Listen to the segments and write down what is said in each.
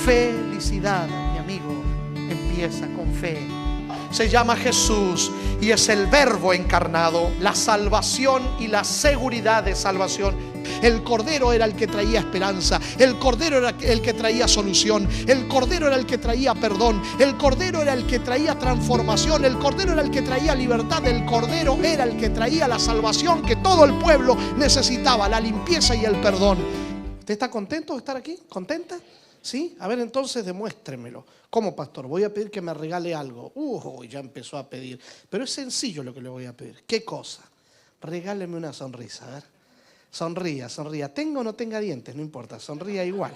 Felicidad, mi amigo, empieza con fe. Se llama Jesús y es el Verbo encarnado, la salvación y la seguridad de salvación. El Cordero era el que traía esperanza, el Cordero era el que traía solución, el Cordero era el que traía perdón, el Cordero era el que traía transformación, el Cordero era el que traía libertad, el Cordero era el que traía la salvación que todo el pueblo necesitaba, la limpieza y el perdón. ¿Usted está contento de estar aquí? ¿Contenta? ¿Sí? A ver, entonces demuéstremelo. ¿Cómo, pastor? Voy a pedir que me regale algo. Ya empezó a pedir. Pero es sencillo lo que le voy a pedir. ¿Qué cosa? Regáleme una sonrisa, a ver. Sonría, sonría. Tenga o no tenga dientes, no importa. Sonría igual.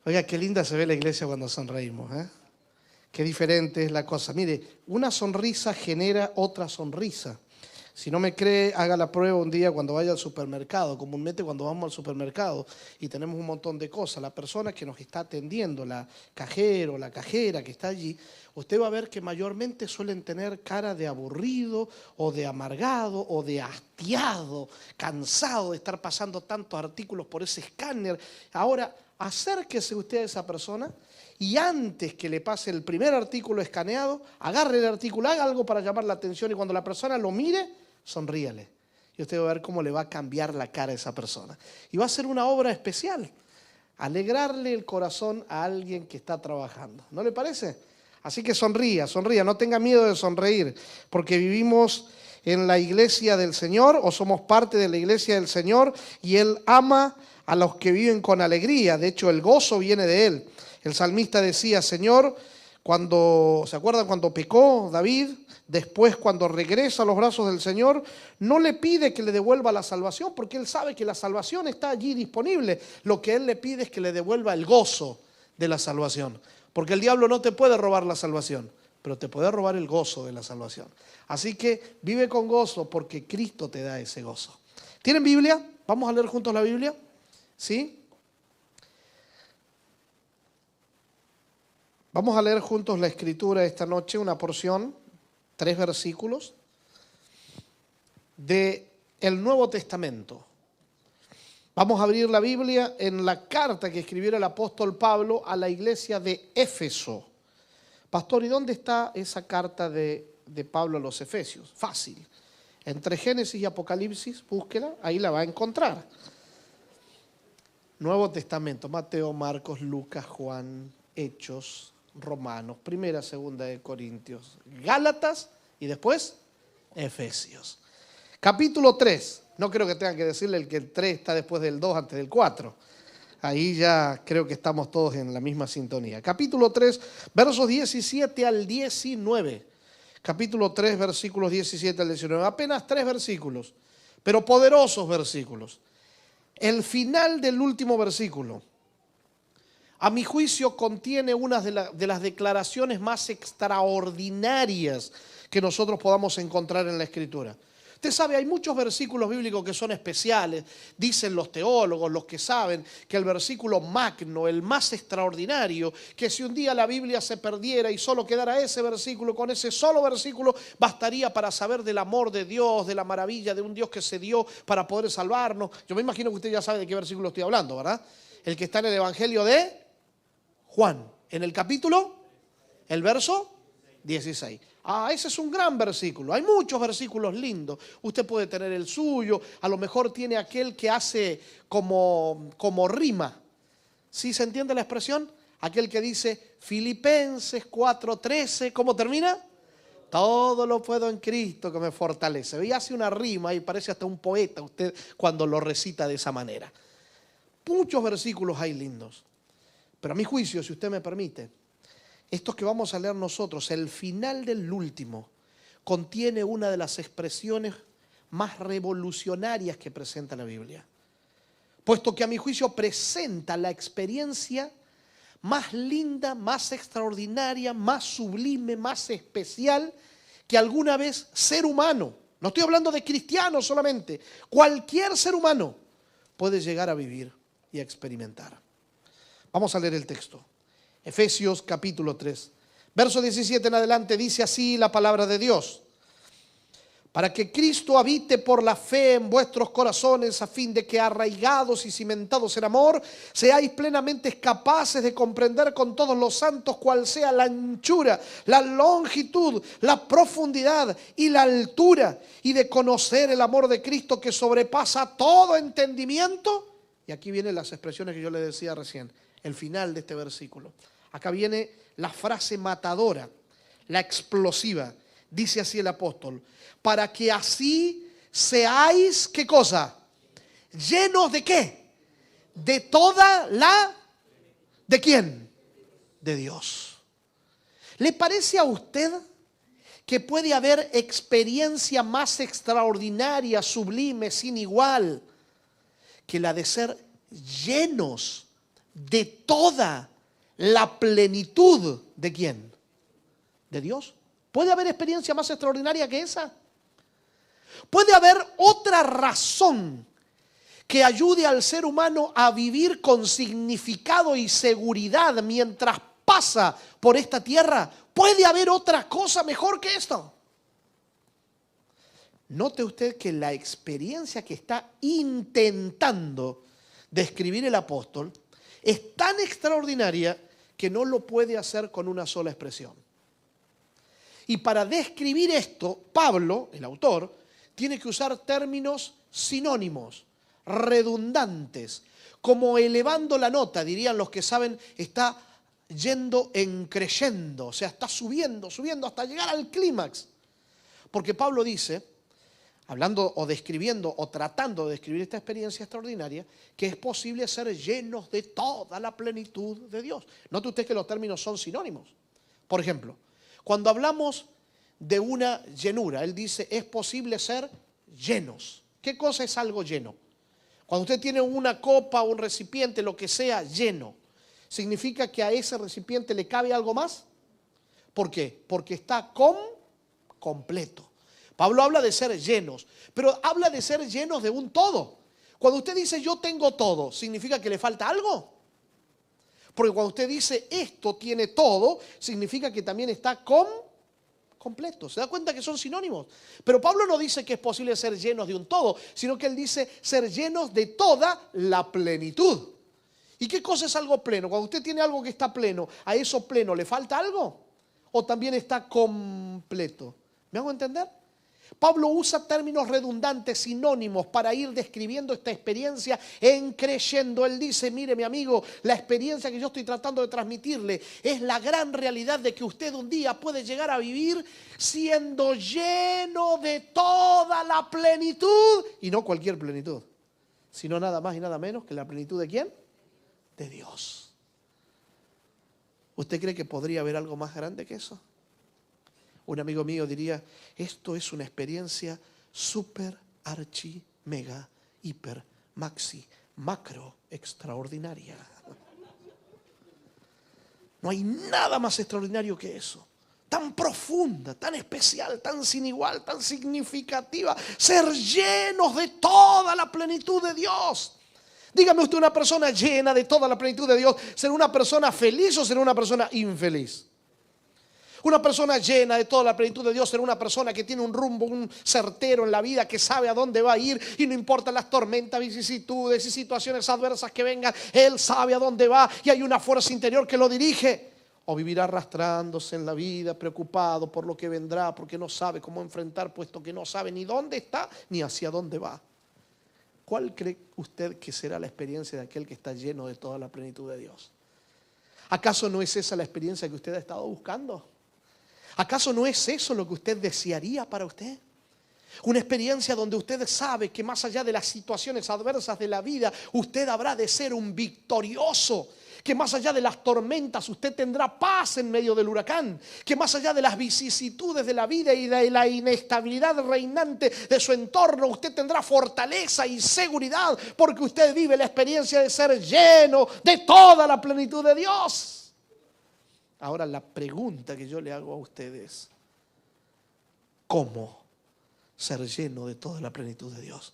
Oiga, qué linda se ve la iglesia cuando sonreímos, ¿eh? Qué diferente es la cosa. Mire, una sonrisa genera otra sonrisa. Si no me cree, haga la prueba un día cuando vaya al supermercado. Comúnmente cuando vamos al supermercado y tenemos un montón de cosas, la persona que nos está atendiendo, la cajero, la cajera que está allí, usted va a ver que mayormente suelen tener cara de aburrido o de amargado o de hastiado, cansado de estar pasando tantos artículos por ese escáner. Ahora, acérquese usted a esa persona y antes que le pase el primer artículo escaneado, agarre el artículo, haga algo para llamar la atención y cuando la persona lo mire, sonríale. Y usted va a ver cómo le va a cambiar la cara a esa persona. Y va a ser una obra especial. Alegrarle el corazón a alguien que está trabajando. ¿No le parece? Así que sonría, sonría. No tenga miedo de sonreír. Porque vivimos en la iglesia del Señor o somos parte de la iglesia del Señor. Y Él ama a los que viven con alegría. De hecho, el gozo viene de Él. El salmista decía, Señor, ¿se acuerdan cuando pecó David? Después, cuando regresa a los brazos del Señor, no le pide que le devuelva la salvación, porque Él sabe que la salvación está allí disponible. Lo que Él le pide es que le devuelva el gozo de la salvación. Porque el diablo no te puede robar la salvación, pero te puede robar el gozo de la salvación. Así que vive con gozo, porque Cristo te da ese gozo. ¿Tienen Biblia? ¿Vamos a leer juntos la Biblia? ¿Sí? Vamos a leer juntos la Escritura esta noche, una porción, 3 versículos del Nuevo Testamento. Vamos a abrir la Biblia en la carta que escribió el apóstol Pablo a la iglesia de Éfeso. Pastor, ¿y dónde está esa carta de Pablo a los Efesios? Fácil. Entre Génesis y Apocalipsis, búsquela, ahí la va a encontrar. Nuevo Testamento, Mateo, Marcos, Lucas, Juan, Hechos, Romanos, Primera, Segunda de Corintios, Gálatas y después Efesios. Capítulo 3, no creo que tenga que decirle que el 3 está después del 2 antes del 4. Ahí ya creo que estamos todos en la misma sintonía. Capítulo 3, versos 17 al 19. Capítulo 3, versículos 17 al 19. Apenas 3 versículos, pero poderosos versículos. El final del último versículo, a mi juicio, contiene una de las declaraciones más extraordinarias que nosotros podamos encontrar en la Escritura. Usted sabe, hay muchos versículos bíblicos que son especiales. Dicen los teólogos, los que saben, que el versículo magno, el más extraordinario, que si un día la Biblia se perdiera y solo quedara ese versículo, con ese solo versículo bastaría para saber del amor de Dios, de la maravilla de un Dios que se dio para poder salvarnos. Yo me imagino que usted ya sabe de qué versículo estoy hablando, ¿verdad? El que está en el Evangelio de Juan, en el capítulo, el verso 16. Ese es un gran versículo. Hay muchos versículos lindos. Usted puede tener el suyo. A lo mejor tiene aquel que hace como rima. ¿Sí se entiende la expresión? Aquel que dice Filipenses 4:13. ¿Cómo termina? Todo lo puedo en Cristo que me fortalece. Y hace una rima y parece hasta un poeta usted cuando lo recita de esa manera. Muchos versículos hay lindos. Pero a mi juicio, si usted me permite, estos que vamos a leer nosotros, el final del último, contiene una de las expresiones más revolucionarias que presenta la Biblia. Puesto que a mi juicio presenta la experiencia más linda, más extraordinaria, más sublime, más especial que alguna vez ser humano, no estoy hablando de cristianos solamente, cualquier ser humano puede llegar a vivir y a experimentar. Vamos a leer el texto. Efesios capítulo 3, verso 17 en adelante dice así la palabra de Dios. para que Cristo habite por la fe en vuestros corazones, a fin de que arraigados y cimentados en amor, seáis plenamente capaces de comprender con todos los santos cuál sea la anchura, la longitud, la profundidad y la altura, y de conocer el amor de Cristo que sobrepasa todo entendimiento. Y aquí vienen las expresiones que yo les decía recién, el final de este versículo. Acá viene la frase matadora, la explosiva. Dice así el apóstol: para que así seáis, ¿qué cosa? ¿Llenos de qué? De toda la... ¿De quién? De Dios. ¿Le parece a usted que puede haber experiencia más extraordinaria, sublime, sin igual, que la de ser llenos de toda la plenitud de quién? De Dios. ¿Puede haber experiencia más extraordinaria que esa? ¿Puede haber otra razón que ayude al ser humano a vivir con significado y seguridad mientras pasa por esta tierra? ¿Puede haber otra cosa mejor que esto? Note usted que la experiencia que está intentando describir el apóstol es tan extraordinaria que no lo puede hacer con una sola expresión. Y para describir esto, Pablo, el autor, tiene que usar términos sinónimos, redundantes, como elevando la nota, dirían los que saben, está yendo en creyendo, o sea, está subiendo, subiendo hasta llegar al clímax. Porque Pablo dice, hablando o describiendo o tratando de describir esta experiencia extraordinaria, que es posible ser llenos de toda la plenitud de Dios. Note usted que los términos son sinónimos. Por ejemplo, cuando hablamos de una llenura, él dice, es posible ser llenos. ¿Qué cosa es algo lleno? Cuando usted tiene una copa, un recipiente, lo que sea, lleno, ¿significa que a ese recipiente le cabe algo más? ¿Por qué? Porque está completo. Pablo habla de ser llenos, pero habla de ser llenos de un todo. Cuando usted dice yo tengo todo, ¿significa que le falta algo? Porque cuando usted dice esto tiene todo, significa que también está completo. ¿Se da cuenta que son sinónimos? Pero Pablo no dice que es posible ser llenos de un todo, sino que él dice ser llenos de toda la plenitud. ¿Y qué cosa es algo pleno? Cuando usted tiene algo que está pleno, ¿a eso pleno le falta algo? ¿O también está completo? ¿Me hago entender? Pablo usa términos redundantes, sinónimos, para ir describiendo esta experiencia en creyendo. Él dice, mire mi amigo, la experiencia que yo estoy tratando de transmitirle es la gran realidad de que usted un día puede llegar a vivir siendo lleno de toda la plenitud. Y no cualquier plenitud, sino nada más y nada menos que la plenitud ¿de quién? De Dios. ¿Usted cree que podría haber algo más grande que eso? Un amigo mío diría, esto es una experiencia súper, archi, mega, hiper, maxi, macro, extraordinaria. No hay nada más extraordinario que eso. Tan profunda, tan especial, tan sin igual, tan significativa. Ser llenos de toda la plenitud de Dios. Dígame usted, una persona llena de toda la plenitud de Dios, ¿será una persona feliz o será una persona infeliz? Una persona llena de toda la plenitud de Dios será una persona que tiene un rumbo, un certero en la vida, que sabe a dónde va a ir y no importa las tormentas, vicisitudes y situaciones adversas que vengan, él sabe a dónde va y hay una fuerza interior que lo dirige. O vivirá arrastrándose en la vida, preocupado por lo que vendrá, porque no sabe cómo enfrentar, puesto que no sabe ni dónde está ni hacia dónde va. ¿Cuál cree usted que será la experiencia de aquel que está lleno de toda la plenitud de Dios? ¿Acaso no es esa la experiencia que usted ha estado buscando? ¿Acaso no es eso lo que usted desearía para usted? Una experiencia donde usted sabe que más allá de las situaciones adversas de la vida, usted habrá de ser un victorioso. Que más allá de las tormentas usted tendrá paz en medio del huracán. Que más allá de las vicisitudes de la vida y de la inestabilidad reinante de su entorno, usted tendrá fortaleza y seguridad porque usted vive la experiencia de ser lleno de toda la plenitud de Dios. Ahora la pregunta que yo le hago a ustedes, ¿cómo ser lleno de toda la plenitud de Dios?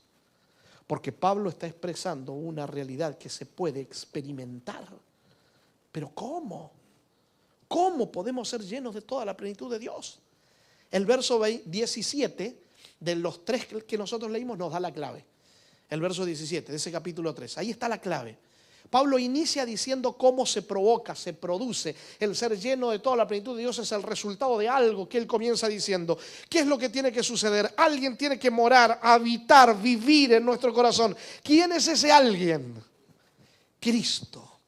Porque Pablo está expresando una realidad que se puede experimentar. Pero ¿cómo? ¿Cómo podemos ser llenos de toda la plenitud de Dios? El verso 17 de los 3 que nosotros leímos nos da la clave. El verso 17 de ese capítulo 3. Ahí está la clave. Pablo inicia diciendo cómo se provoca, se produce. El ser lleno de toda la plenitud de Dios es el resultado de algo que él comienza diciendo. ¿Qué es lo que tiene que suceder? Alguien tiene que morar, habitar, vivir en nuestro corazón. ¿Quién es ese alguien? Cristo.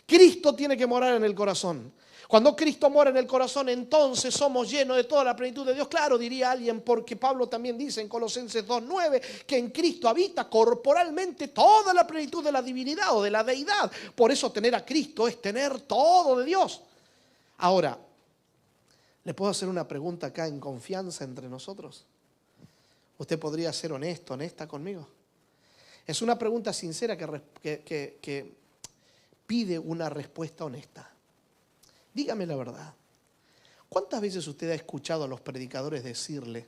Cristo tiene que morar en el corazón. Cuando Cristo mora en el corazón, entonces somos llenos de toda la plenitud de Dios. Claro, diría alguien, porque Pablo también dice en Colosenses 2:9 que en Cristo habita corporalmente toda la plenitud de la divinidad o de la deidad. Por eso tener a Cristo es tener todo de Dios. Ahora, ¿le puedo hacer una pregunta acá en confianza entre nosotros? ¿Usted podría ser honesto, honesta conmigo? Es una pregunta sincera que pide una respuesta honesta. Dígame la verdad. ¿Cuántas veces usted ha escuchado a los predicadores decirle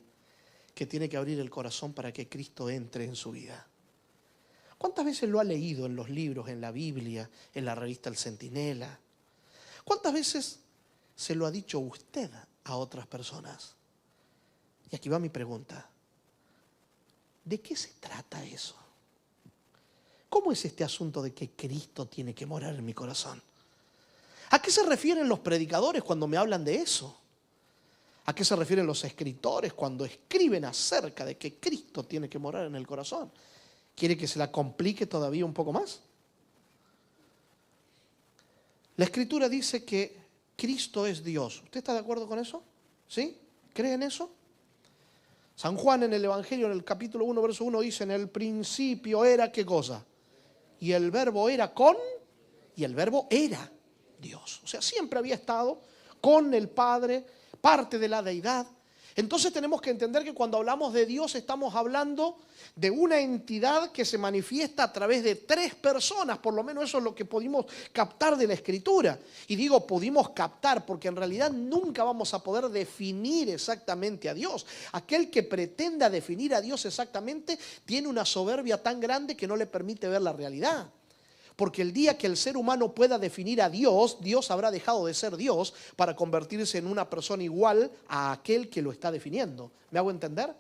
que tiene que abrir el corazón para que Cristo entre en su vida? ¿Cuántas veces lo ha leído en los libros, en la Biblia, en la revista El Centinela? ¿Cuántas veces se lo ha dicho usted a otras personas? Y aquí va mi pregunta. ¿De qué se trata eso? ¿Cómo es este asunto de que Cristo tiene que morar en mi corazón? ¿A qué se refieren los predicadores cuando me hablan de eso? ¿A qué se refieren los escritores cuando escriben acerca de que Cristo tiene que morar en el corazón? ¿Quiere que se la complique todavía un poco más? La Escritura dice que Cristo es Dios. ¿Usted está de acuerdo con eso? ¿Sí? ¿Cree en eso? San Juan en el Evangelio, en el capítulo 1, verso 1, dice: en el principio era, ¿qué cosa? Y el verbo era con, y el verbo era Dios. O sea, siempre había estado con el Padre, parte de la deidad. Entonces tenemos que entender que cuando hablamos de Dios estamos hablando de una entidad que se manifiesta a través de 3 personas, por lo menos eso es lo que pudimos captar de la Escritura. Y digo pudimos captar porque en realidad nunca vamos a poder definir exactamente a Dios. Aquel que pretenda definir a Dios exactamente tiene una soberbia tan grande que no le permite ver la realidad. Porque el día que el ser humano pueda definir a Dios, Dios habrá dejado de ser Dios para convertirse en una persona igual a aquel que lo está definiendo. ¿Me hago entender?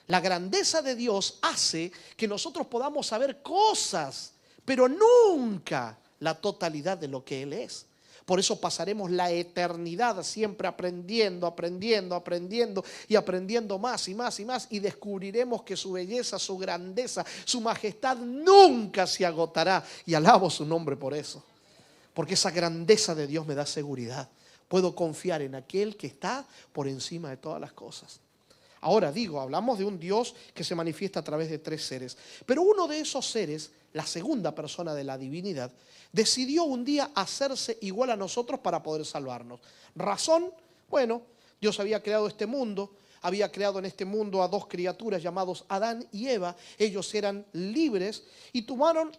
La grandeza de Dios hace que nosotros podamos saber cosas, pero nunca la totalidad de lo que Él es. Por eso pasaremos la eternidad siempre aprendiendo y aprendiendo más y más y más, y descubriremos que su belleza, su grandeza, su majestad nunca se agotará, y alabo su nombre por eso, porque esa grandeza de Dios me da seguridad. Puedo confiar en aquel que está por encima de todas las cosas. Ahora digo, hablamos de un Dios que se manifiesta a través de 3 seres, pero uno de esos seres, la segunda persona de la divinidad, decidió un día hacerse igual a nosotros para poder salvarnos. ¿Razón? Bueno, Dios había creado este mundo, había creado en este mundo a 2 criaturas llamados Adán y Eva. Ellos eran libres y tuvieron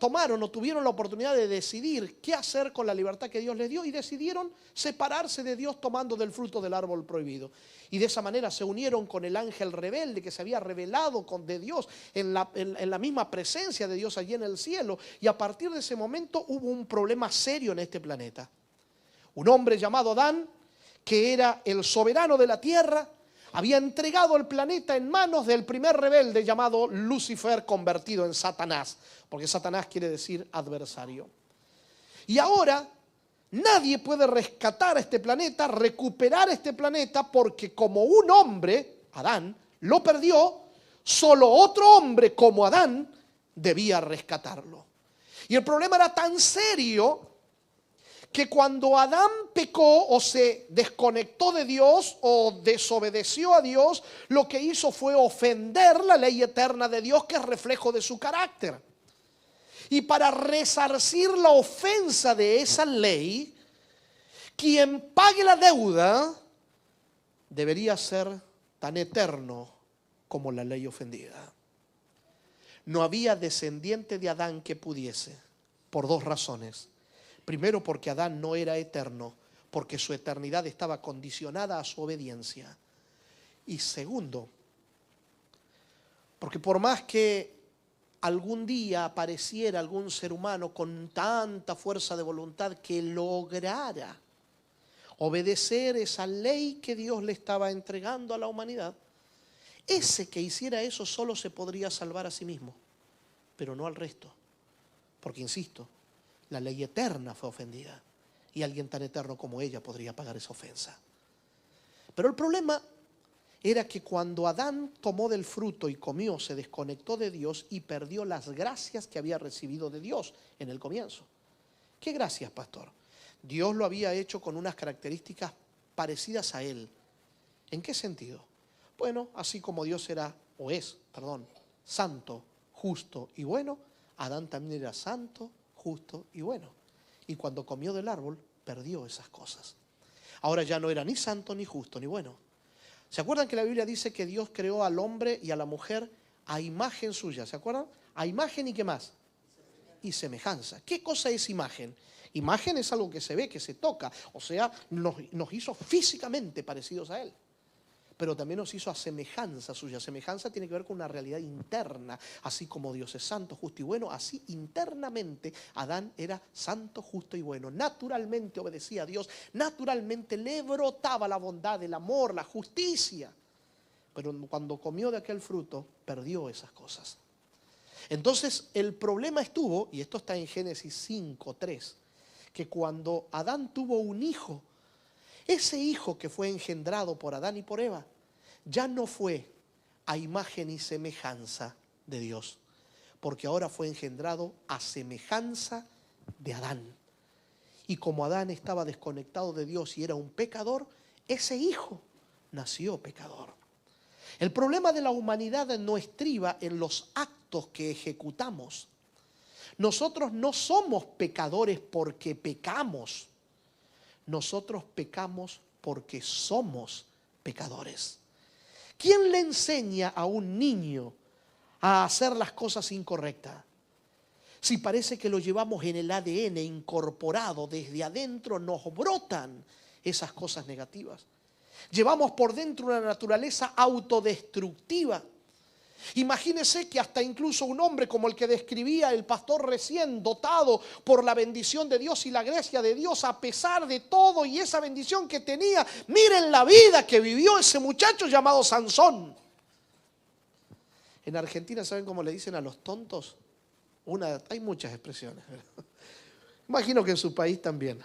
la oportunidad de decidir qué hacer con la libertad que Dios les dio, y decidieron separarse de Dios tomando del fruto del árbol prohibido. Y de esa manera se unieron con el ángel rebelde que se había rebelado de Dios en la misma presencia de Dios allí en el cielo. Y a partir de ese momento hubo un problema serio en este planeta. Un hombre llamado Adán, que era el soberano de la tierra, había entregado el planeta en manos del primer rebelde llamado Lucifer, convertido en Satanás, porque Satanás quiere decir adversario. Y ahora nadie puede rescatar a este planeta, recuperar este planeta, porque como un hombre, Adán, lo perdió, solo otro hombre como Adán debía rescatarlo. Y el problema era tan serio que cuando Adán pecó o se desconectó de Dios o desobedeció a Dios, lo que hizo fue ofender la ley eterna de Dios, que es reflejo de su carácter. Y para resarcir la ofensa de esa ley, quien pague la deuda debería ser tan eterno como la ley ofendida. No había descendiente de Adán que pudiese, por 2 razones. Primero, porque Adán no era eterno, porque su eternidad estaba condicionada a su obediencia. Y segundo, porque por más que algún día apareciera algún ser humano con tanta fuerza de voluntad que lograra obedecer esa ley que Dios le estaba entregando a la humanidad, Ese que hiciera eso solo se podría salvar a sí mismo, pero no al resto. Porque, insisto, la ley eterna fue ofendida y alguien tan eterno como ella podría pagar esa ofensa. Pero el problema era que cuando Adán tomó del fruto y comió, se desconectó de Dios y perdió las gracias que había recibido de Dios en el comienzo. ¿Qué gracias, pastor? Dios lo había hecho con unas características parecidas a Él. ¿En qué sentido? Bueno, así como Dios era, o es, santo, justo y bueno, Adán también era santo, justo y bueno. Y cuando comió del árbol, perdió esas cosas. Ahora ya no era ni santo, ni justo, ni bueno. ¿Se acuerdan que la Biblia dice que Dios creó al hombre y a la mujer a imagen suya? ¿Se acuerdan? A imagen y ¿qué más? Y semejanza. ¿Qué cosa es imagen? Imagen es algo que se ve, que se toca. O sea, nos hizo físicamente parecidos a Él. Pero también nos hizo a semejanza suya. Semejanza tiene que ver con una realidad interna. Así como Dios es santo, justo y bueno, así internamente Adán era santo, justo y bueno. Naturalmente obedecía a Dios. Naturalmente le brotaba la bondad, el amor, la justicia. Pero cuando comió de aquel fruto, perdió esas cosas. Entonces el problema estuvo, y esto está en Génesis 5:3, que cuando Adán tuvo un hijo, ese hijo que fue engendrado por Adán y por Eva, ya no fue a imagen y semejanza de Dios, porque ahora fue engendrado a semejanza de Adán. Y como Adán estaba desconectado de Dios y era un pecador, ese hijo nació pecador. El problema de la humanidad no estriba en los actos que ejecutamos. Nosotros no somos pecadores porque pecamos. Nosotros pecamos porque somos pecadores. ¿Quién le enseña a un niño a hacer las cosas incorrectas? Si parece que lo llevamos en el ADN incorporado, desde adentro nos brotan esas cosas negativas. Llevamos por dentro una naturaleza autodestructiva. Imagínese que hasta incluso un hombre como el que describía el pastor recién, dotado por la bendición de Dios y la gracia de Dios, a pesar de todo y esa bendición que tenía, miren la vida que vivió ese muchacho llamado Sansón. En Argentina, ¿saben cómo le dicen a los tontos? Hay muchas expresiones. Imagino que en su país también.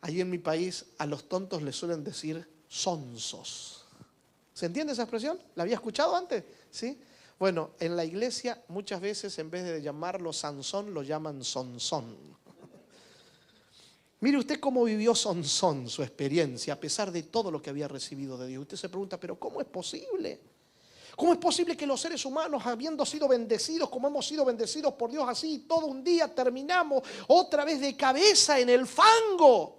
Allí en mi país a los tontos les suelen decir sonsos. ¿Se entiende esa expresión? ¿La había escuchado antes? ¿Sí? Bueno, en la iglesia muchas veces en vez de llamarlo Sansón, lo llaman Sonsón. Mire usted cómo vivió Sonsón su experiencia a pesar de todo lo que había recibido de Dios. Usted se pregunta, ¿pero cómo es posible? ¿Cómo es posible que los seres humanos, habiendo sido bendecidos como hemos sido bendecidos por Dios, así todo un día terminamos otra vez de cabeza en el fango?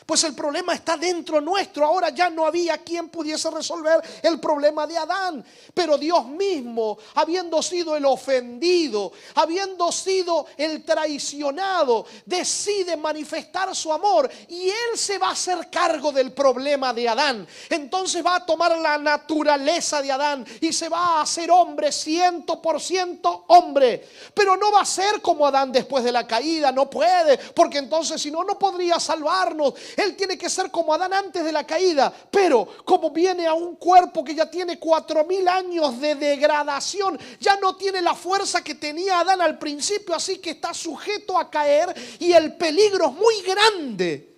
Pues el problema está dentro nuestro. Ahora ya no había quien pudiese resolver el problema de Adán. Pero Dios mismo, habiendo sido el ofendido, habiendo sido el traicionado, decide manifestar su amor y Él se va a hacer cargo del problema de Adán. Entonces va a tomar la naturaleza de Adán y se va a hacer hombre, 100% hombre. Pero no va a ser como Adán después de la caída, no puede, porque entonces si no, no podría salvarnos. Él tiene que ser como Adán antes de la caída, pero como viene a un cuerpo que ya tiene 4000 años de degradación, ya no tiene la fuerza que tenía Adán al principio, así que está sujeto a caer y el peligro es muy grande.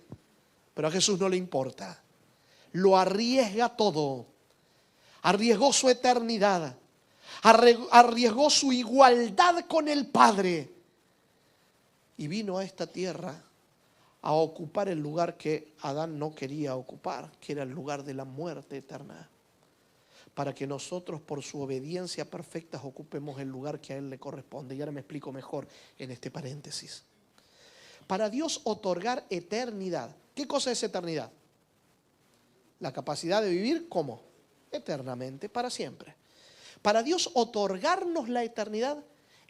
Pero a Jesús no le importa, lo arriesga todo, arriesgó su eternidad, arriesgó su igualdad con el Padre y vino a esta tierra a ocupar el lugar que Adán no quería ocupar, que era el lugar de la muerte eterna, para que nosotros por su obediencia perfecta ocupemos el lugar que a Él le corresponde. Y ahora me explico mejor en este paréntesis. Para Dios otorgar eternidad, ¿qué cosa es eternidad? La capacidad de vivir, ¿cómo? Eternamente, para siempre. Para Dios otorgarnos la eternidad,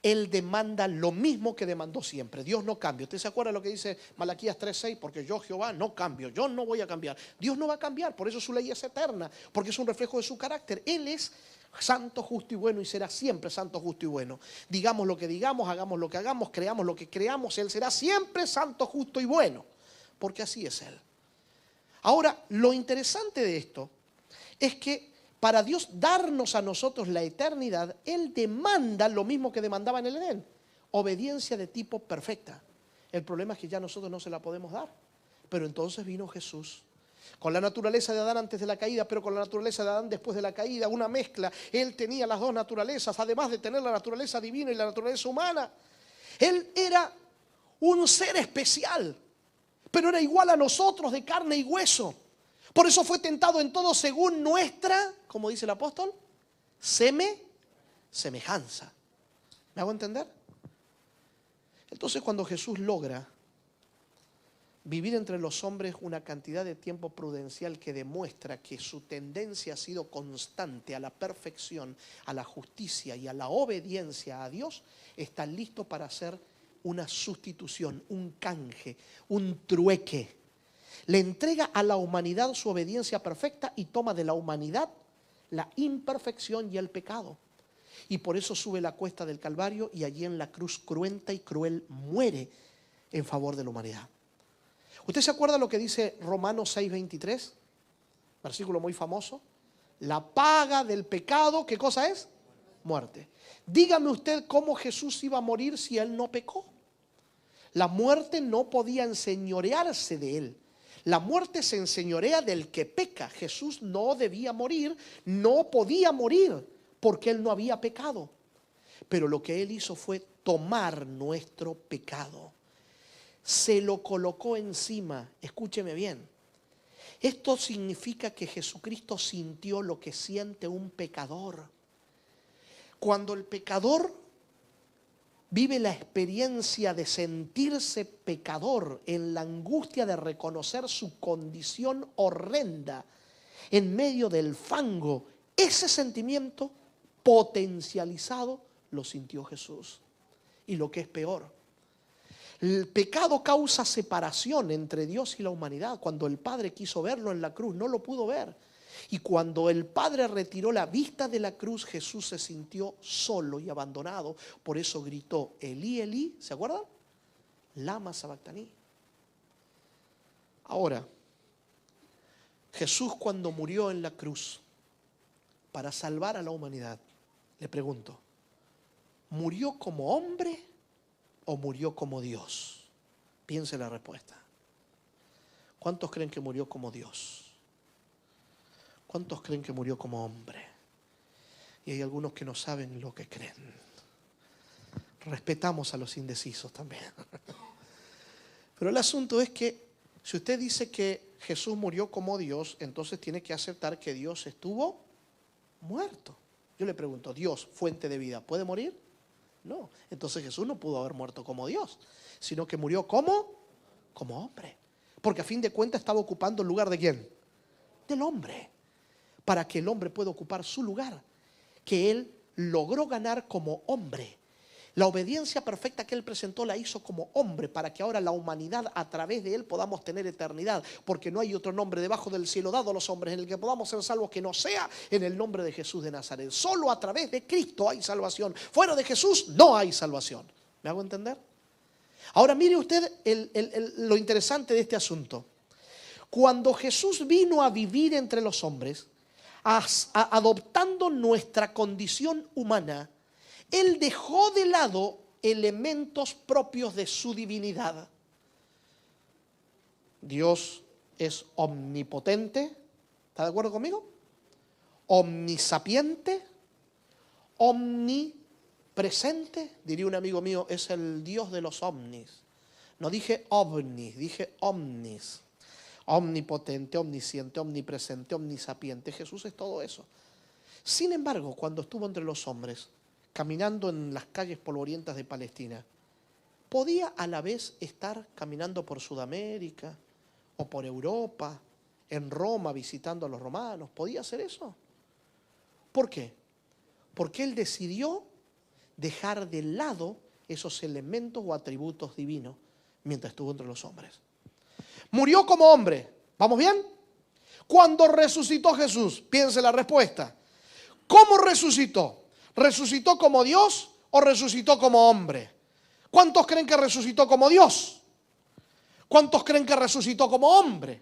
Él demanda lo mismo que demandó siempre. Dios no cambia. ¿Usted se acuerda de lo que dice Malaquías 3:6? Porque yo, Jehová, no cambio. Yo no voy a cambiar. Dios no va a cambiar. Por eso su ley es eterna. Porque es un reflejo de su carácter. Él es santo, justo y bueno y será siempre santo, justo y bueno. Digamos lo que digamos, hagamos lo que hagamos, creamos lo que creamos. Él será siempre santo, justo y bueno. Porque así es Él. Ahora, lo interesante de esto es que para Dios darnos a nosotros la eternidad, Él demanda lo mismo que demandaba en el Edén: obediencia de tipo perfecta. El problema es que ya nosotros no se la podemos dar. Pero entonces vino Jesús, con la naturaleza de Adán antes de la caída, pero con la naturaleza de Adán después de la caída, una mezcla. Él tenía las dos naturalezas, además de tener la naturaleza divina y la naturaleza humana. Él era un ser especial, pero era igual a nosotros, de carne y hueso. Por eso fue tentado en todo según nuestra, como dice el apóstol, semejanza. ¿Me hago entender? Entonces, cuando Jesús logra vivir entre los hombres una cantidad de tiempo prudencial que demuestra que su tendencia ha sido constante a la perfección, a la justicia y a la obediencia a Dios, está listo para hacer una sustitución, un canje, un trueque. Le entrega a la humanidad su obediencia perfecta y toma de la humanidad la imperfección y el pecado. Y por eso sube la cuesta del Calvario y allí en la cruz cruenta y cruel muere en favor de la humanidad. ¿Usted se acuerda lo que dice Romanos 6:23? Versículo muy famoso. La paga del pecado, ¿qué cosa es? Muerte. Dígame usted cómo Jesús iba a morir si Él no pecó. La muerte no podía enseñorearse de Él. La muerte se enseñorea del que peca. Jesús no debía morir, no podía morir, porque Él no había pecado. Pero lo que Él hizo fue tomar nuestro pecado. Se lo colocó encima. Escúcheme bien. Esto significa que Jesucristo sintió lo que siente un pecador. Cuando el pecador vive la experiencia de sentirse pecador, en la angustia de reconocer su condición horrenda en medio del fango, ese sentimiento potencializado lo sintió Jesús. Y lo que es peor, el pecado causa separación entre Dios y la humanidad. Cuando el Padre quiso verlo en la cruz, no lo pudo ver. Y cuando el Padre retiró la vista de la cruz, Jesús se sintió solo y abandonado. Por eso gritó: Elí, Elí, ¿se acuerdan? Lama sabactaní. Ahora, Jesús, cuando murió en la cruz para salvar a la humanidad, le pregunto, ¿murió como hombre o murió como Dios? Piense la respuesta. ¿Cuántos creen que murió como Dios? ¿Cuántos creen que murió como hombre? Y hay algunos que no saben lo que creen. Respetamos a los indecisos también. Pero el asunto es que si usted dice que Jesús murió como Dios, entonces tiene que aceptar que Dios estuvo muerto. Yo le pregunto, Dios, fuente de vida, ¿puede morir? No. Entonces Jesús no pudo haber muerto como Dios, sino que murió como hombre. Porque a fin de cuentas estaba ocupando el lugar ¿de quién? Del hombre. Para que el hombre pueda ocupar su lugar, que Él logró ganar como hombre. La obediencia perfecta que Él presentó la hizo como hombre, para que ahora la humanidad a través de Él podamos tener eternidad. Porque no hay otro nombre debajo del cielo dado a los hombres en el que podamos ser salvos que no sea en el nombre de Jesús de Nazaret. Solo a través de Cristo hay salvación. Fuera de Jesús no hay salvación. ¿Me hago entender? Ahora mire usted lo interesante de este asunto. Cuando Jesús vino a vivir entre los hombres, adoptando nuestra condición humana, Él dejó de lado elementos propios de su divinidad. Dios es omnipotente, ¿está de acuerdo conmigo? Omnisapiente, omnipresente. Diría un amigo mío, es el Dios de los ovnis. No dije ovnis, dije omnis. Omnipotente, omnisciente, omnipresente, omnisapiente. Jesús es todo eso. Sin embargo, cuando estuvo entre los hombres, caminando en las calles polvorientas de Palestina, podía a la vez estar caminando por Sudamérica o por Europa, en Roma visitando a los romanos. ¿Podía hacer eso? ¿Por qué? Porque Él decidió dejar de lado esos elementos o atributos divinos mientras estuvo entre los hombres. Murió como hombre. ¿Vamos bien? Cuando resucitó Jesús, piense la respuesta. ¿Cómo resucitó? ¿Resucitó como Dios o resucitó como hombre? ¿Cuántos creen que resucitó como Dios? ¿Cuántos creen que resucitó como hombre?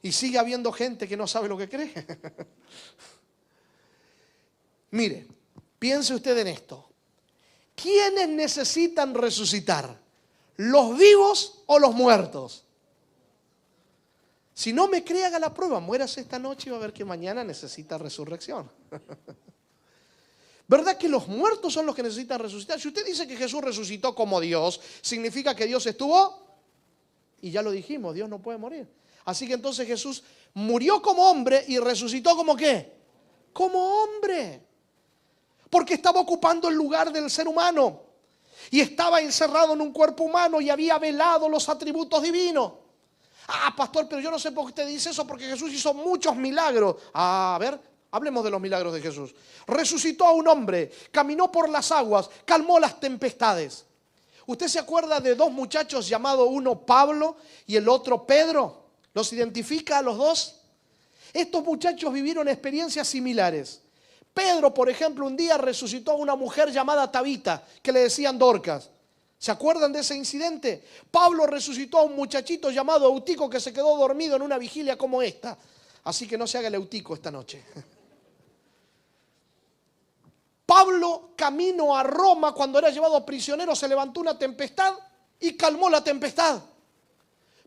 Y sigue habiendo gente que no sabe lo que cree. Mire, piense usted en esto. ¿Quiénes necesitan resucitar? ¿Los vivos o los muertos? Si no me cree, haga la prueba. Muérase esta noche y va a ver que mañana necesita resurrección. ¿Verdad que los muertos son los que necesitan resucitar? Si usted dice que Jesús resucitó como Dios, significa que Dios estuvo, y ya lo dijimos, Dios no puede morir. Así que entonces Jesús murió como hombre y resucitó como ¿qué? Como hombre. Porque estaba ocupando el lugar del ser humano. Y estaba encerrado en un cuerpo humano y había velado los atributos divinos. Ah, pastor, pero yo no sé por qué usted dice eso, porque Jesús hizo muchos milagros. A ver, hablemos de los milagros de Jesús. Resucitó a un hombre, caminó por las aguas, calmó las tempestades. ¿Usted se acuerda de dos muchachos llamados uno Pablo y el otro Pedro? ¿Los identifica a los dos? Estos muchachos vivieron experiencias similares. Pedro, por ejemplo, un día resucitó a una mujer llamada Tabita, que le decían Dorcas. ¿Se acuerdan de ese incidente? Pablo resucitó a un muchachito llamado Eutico que se quedó dormido en una vigilia como esta. Así que no se haga el Eutico esta noche. Pablo, camino a Roma, cuando era llevado prisionero, se levantó una tempestad y calmó la tempestad.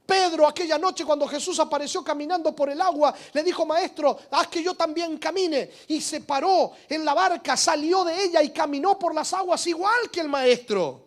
Pedro, aquella noche cuando Jesús apareció caminando por el agua, le dijo: maestro, haz que yo también camine. Y se paró en la barca, salió de ella y caminó por las aguas igual que el maestro.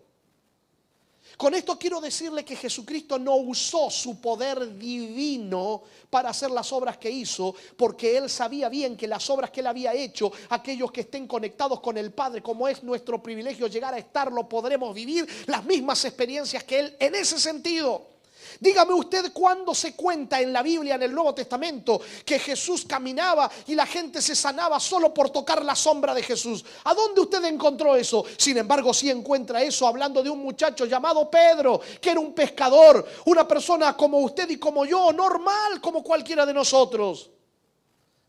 Con esto quiero decirle que Jesucristo no usó su poder divino para hacer las obras que hizo, porque Él sabía bien que las obras que Él había hecho, aquellos que estén conectados con el Padre, como es nuestro privilegio llegar a estarlo, podremos vivir las mismas experiencias que Él en ese sentido. Dígame usted cuándo se cuenta en la Biblia, en el Nuevo Testamento, que Jesús caminaba y la gente se sanaba solo por tocar la sombra de Jesús. ¿A dónde usted encontró eso? Sin embargo, sí encuentra eso hablando de un muchacho llamado Pedro, que era un pescador, una persona como usted y como yo, normal como cualquiera de nosotros.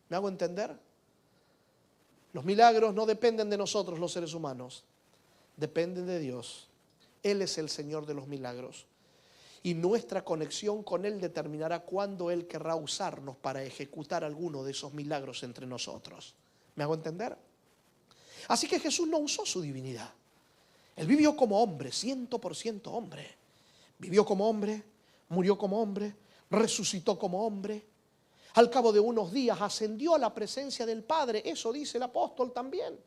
¿Me hago entender? Los milagros no dependen de nosotros, los seres humanos. Dependen de Dios. Él es el Señor de los milagros. Y nuestra conexión con Él determinará cuándo Él querrá usarnos para ejecutar alguno de esos milagros entre nosotros. ¿Me hago entender? Así que Jesús no usó su divinidad. Él vivió como hombre, 100% hombre. Vivió como hombre, murió como hombre, resucitó como hombre. Al cabo de unos días ascendió a la presencia del Padre. Eso dice el apóstol también.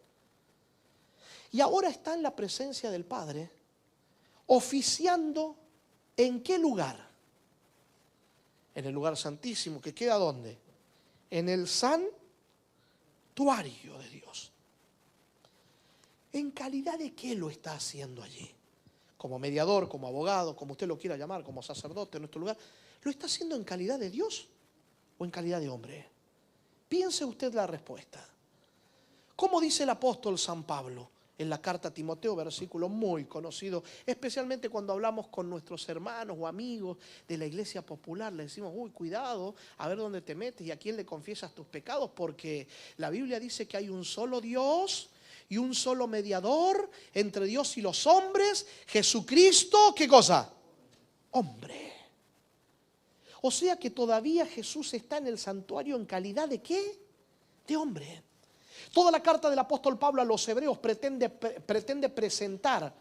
Y ahora está en la presencia del Padre, oficiando. ¿En qué lugar? En el lugar santísimo, que queda ¿dónde? En el santuario de Dios. ¿En calidad de qué lo está haciendo allí? Como mediador, como abogado, como usted lo quiera llamar, como sacerdote en nuestro lugar. ¿Lo está haciendo en calidad de Dios o en calidad de hombre? Piense usted la respuesta. ¿Cómo dice el apóstol San Pablo? En la carta a Timoteo, versículo muy conocido, especialmente cuando hablamos con nuestros hermanos o amigos de la iglesia popular, le decimos: uy, cuidado, a ver dónde te metes y a quién le confiesas tus pecados, porque la Biblia dice que hay un solo Dios y un solo mediador entre Dios y los hombres, Jesucristo, ¿qué cosa? Hombre. O sea que todavía Jesús está en el santuario en calidad ¿de qué? De hombre. Toda la carta del apóstol Pablo a los hebreos pretende presentar